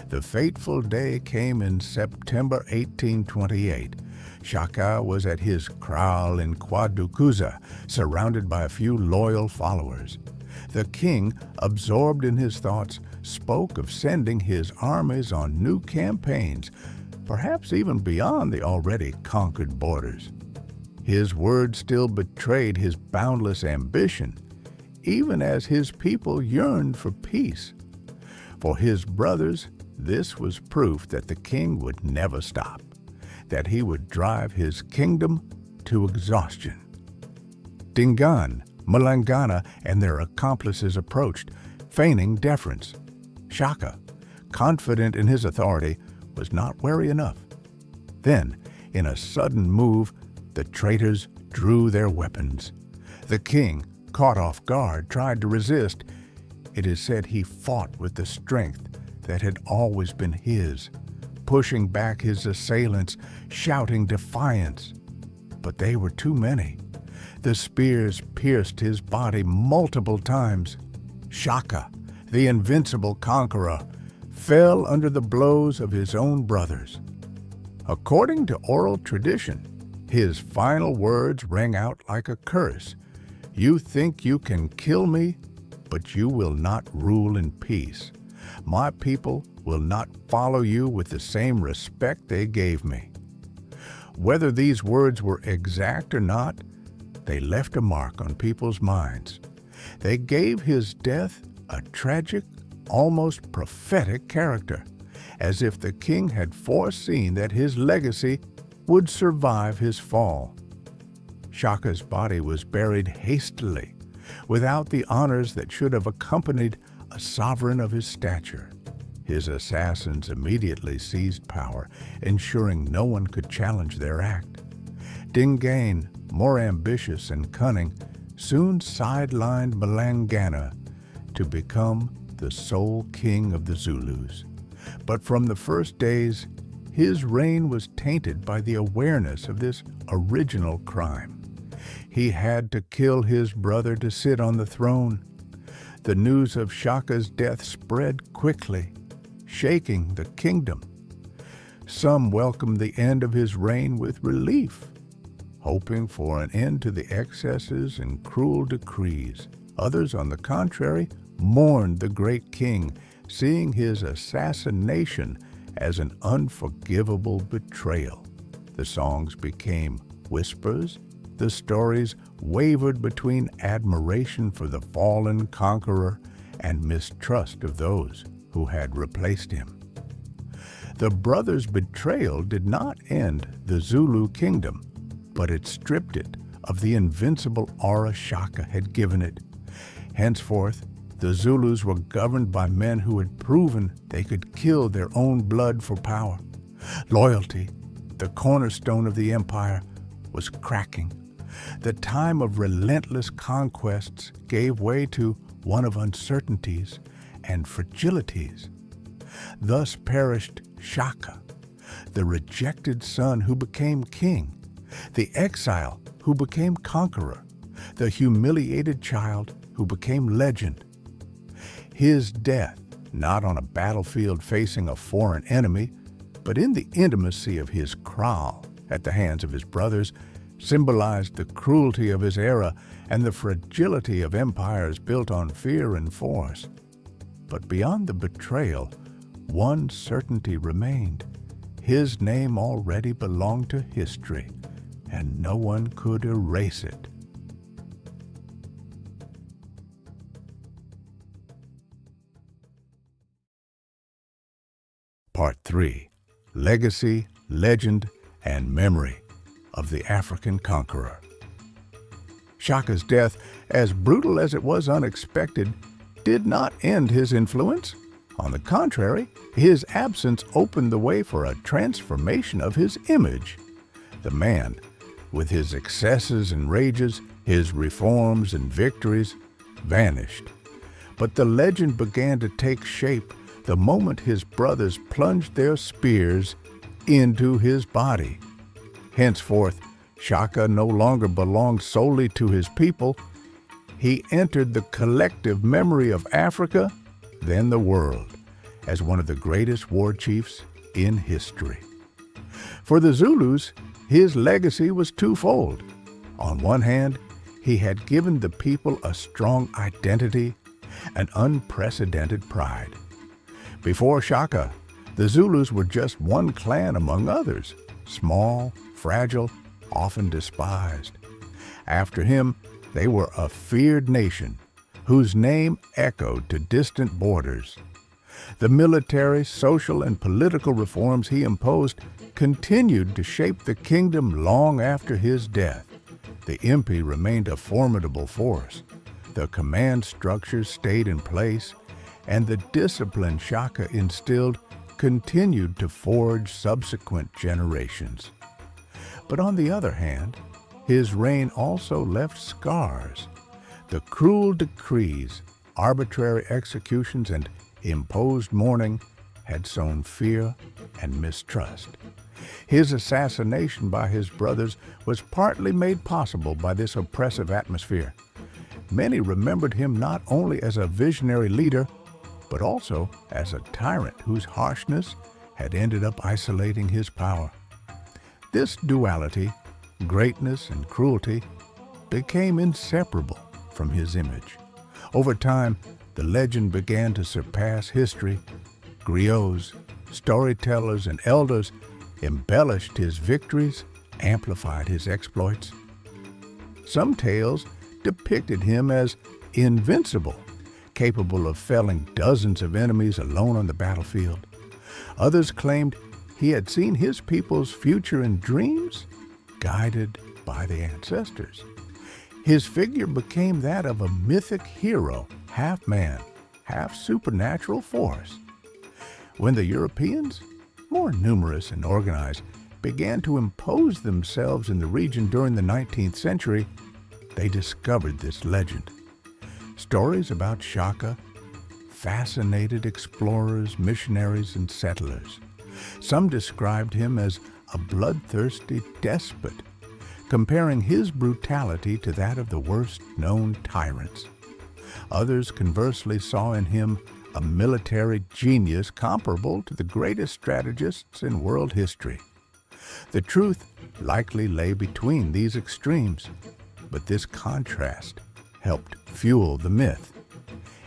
The fateful day came in September 1828. Shaka was at his kraal in Kwadukuza, surrounded by a few loyal followers. The king, absorbed in his thoughts, spoke of sending his armies on new campaigns, perhaps even beyond the already conquered borders. His words still betrayed his boundless ambition, even as his people yearned for peace. For his brothers, this was proof that the king would never stop, that he would drive his kingdom to exhaustion. Dingiswayo, Mlangana, and their accomplices approached, feigning deference. Shaka, confident in his authority, was not wary enough. Then, in a sudden move, the traitors drew their weapons. The king, caught off guard, tried to resist. It is said he fought with the strength that had always been his, pushing back his assailants, shouting defiance. But they were too many. The spears pierced his body multiple times. Shaka, the invincible conqueror, fell under the blows of his own brothers. According to oral tradition, his final words rang out like a curse. "You think you can kill me, but you will not rule in peace. My people will not follow you with the same respect they gave me." Whether these words were exact or not, they left a mark on people's minds. They gave his death a tragic, almost prophetic character, as if the king had foreseen that his legacy would survive his fall. Shaka's body was buried hastily, without the honors that should have accompanied a sovereign of his stature. His assassins immediately seized power, ensuring no one could challenge their act. Dingiswayo, more ambitious and cunning, soon sidelined Mlangana to become the sole king of the Zulus. But from the first days, his reign was tainted by the awareness of this original crime. He had to kill his brother to sit on the throne. The news of Shaka's death spread quickly, shaking the kingdom. Some welcomed the end of his reign with relief, hoping for an end to the excesses and cruel decrees. Others, on the contrary, mourned the great king, seeing his assassination as an unforgivable betrayal. The songs became whispers, the stories wavered between admiration for the fallen conqueror and mistrust of those who had replaced him. The brothers' betrayal did not end the Zulu kingdom, but it stripped it of the invincible aura Shaka had given it. Henceforth, the Zulus were governed by men who had proven they could kill their own blood for power. Loyalty, the cornerstone of the empire, was cracking. The time of relentless conquests gave way to one of uncertainties and fragilities. Thus perished Shaka, the rejected son who became king, the exile who became conqueror, the humiliated child who became legend. His death, not on a battlefield facing a foreign enemy, but in the intimacy of his kraal at the hands of his brothers, symbolized the cruelty of his era and the fragility of empires built on fear and force. But beyond the betrayal, one certainty remained. His name already belonged to history, and no one could erase it. Part 3. Legacy, Legend, and Memory of the African Conqueror. Shaka's death, as brutal as it was unexpected, did not end his influence. On the contrary, his absence opened the way for a transformation of his image. The man, with his excesses and rages, his reforms and victories, vanished. But the legend began to take shape the moment his brothers plunged their spears into his body. Henceforth, Shaka no longer belonged solely to his people. He entered the collective memory of Africa, then the world, as one of the greatest war chiefs in history. For the Zulus, his legacy was twofold. On one hand, he had given the people a strong identity, an unprecedented pride. Before Shaka, the Zulus were just one clan among others, small, fragile, often despised. After him, they were a feared nation, whose name echoed to distant borders. The military, social, and political reforms he imposed continued to shape the kingdom long after his death. The impi remained a formidable force. The command structures stayed in place, and the discipline Shaka instilled continued to forge subsequent generations. But on the other hand, his reign also left scars. The cruel decrees, arbitrary executions, and imposed mourning had sown fear and mistrust. His assassination by his brothers was partly made possible by this oppressive atmosphere. Many remembered him not only as a visionary leader, but also as a tyrant whose harshness had ended up isolating his power. This duality, greatness and cruelty, became inseparable from his image. Over time, the legend began to surpass history. Griots, storytellers, and elders embellished his victories, amplified his exploits. Some tales depicted him as invincible, capable of felling dozens of enemies alone on the battlefield. Others claimed he had seen his people's future in dreams, guided by the ancestors. His figure became that of a mythic hero, half man, half supernatural force. When the Europeans, more numerous and organized, began to impose themselves in the region during the 19th century, they discovered this legend. Stories about Shaka fascinated explorers, missionaries, and settlers. Some described him as a bloodthirsty despot, comparing his brutality to that of the worst-known tyrants. Others conversely saw in him a military genius comparable to the greatest strategists in world history. The truth likely lay between these extremes, but this contrast helped fuel the myth.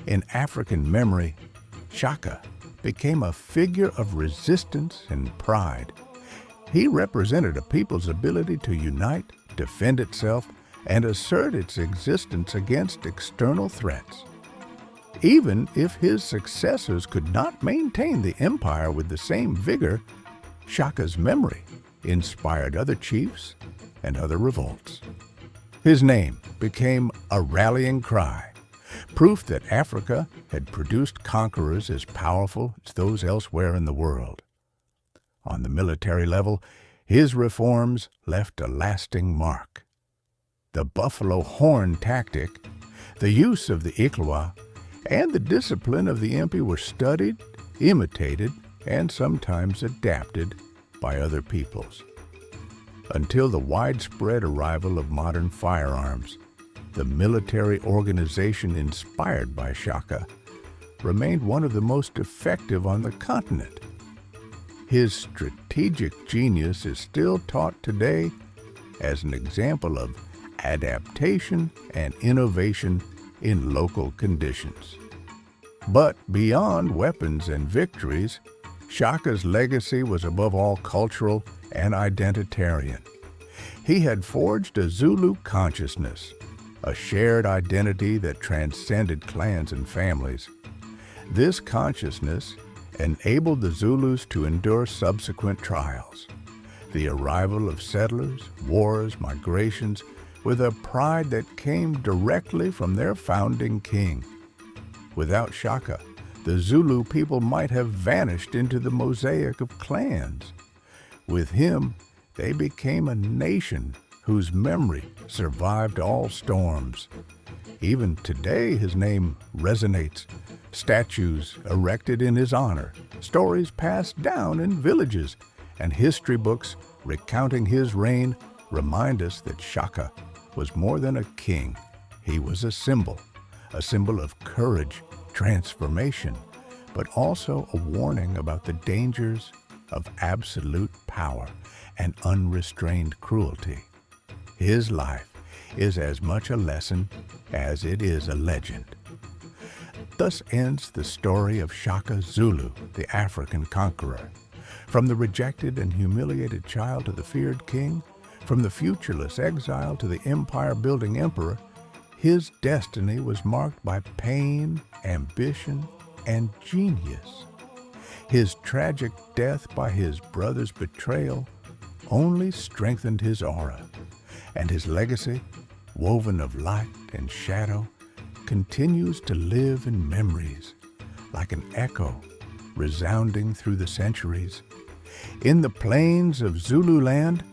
In African memory, Shaka became a figure of resistance and pride. He represented a people's ability to unite, defend itself, and assert its existence against external threats. Even if his successors could not maintain the empire with the same vigor, Shaka's memory inspired other chiefs and other revolts. His name became a rallying cry, proof that Africa had produced conquerors as powerful as those elsewhere in the world. On the military level, his reforms left a lasting mark. The buffalo horn tactic, the use of the iklwa, and the discipline of the impi were studied, imitated, and sometimes adapted by other peoples. Until the widespread arrival of modern firearms, the military organization inspired by Shaka remained one of the most effective on the continent. His strategic genius is still taught today as an example of adaptation and innovation in local conditions. But beyond weapons and victories, Shaka's legacy was above all cultural and identitarian. He had forged a Zulu consciousness, a shared identity that transcended clans and families. This consciousness enabled the Zulus to endure subsequent trials, the arrival of settlers, wars, migrations, with a pride that came directly from their founding king. Without Shaka, the Zulu people might have vanished into the mosaic of clans. With him, they became a nation whose memory survived all storms. Even today, his name resonates. Statues erected in his honor, stories passed down in villages, and history books recounting his reign remind us that Shaka was more than a king. He was a symbol of courage, transformation, but also a warning about the dangers of absolute power and unrestrained cruelty. His life is as much a lesson as it is a legend. Thus ends the story of Shaka Zulu, the African conqueror. From the rejected and humiliated child to the feared king, from the futureless exile to the empire-building emperor, his destiny was marked by pain, ambition, and genius. His tragic death by his brother's betrayal only strengthened his aura, and his legacy, woven of light and shadow, continues to live in memories like an echo resounding through the centuries. In the plains of Zululand,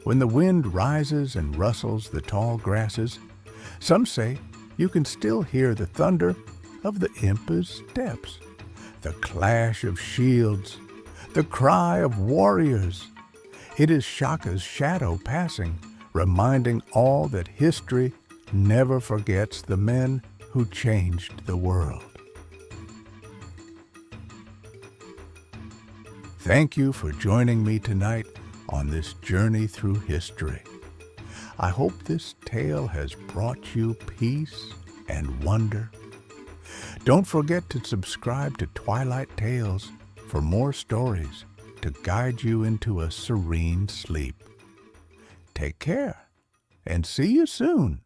when the wind rises and rustles the tall grasses, some say you can still hear the thunder of the Impa's steps, the clash of shields, the cry of warriors. It is Shaka's shadow passing, reminding all that history never forgets the men who changed the world. Thank you for joining me tonight on this journey through history. I hope this tale has brought you peace and wonder. Don't forget to subscribe to Twilight Tales for more stories to guide you into a serene sleep. Take care and see you soon.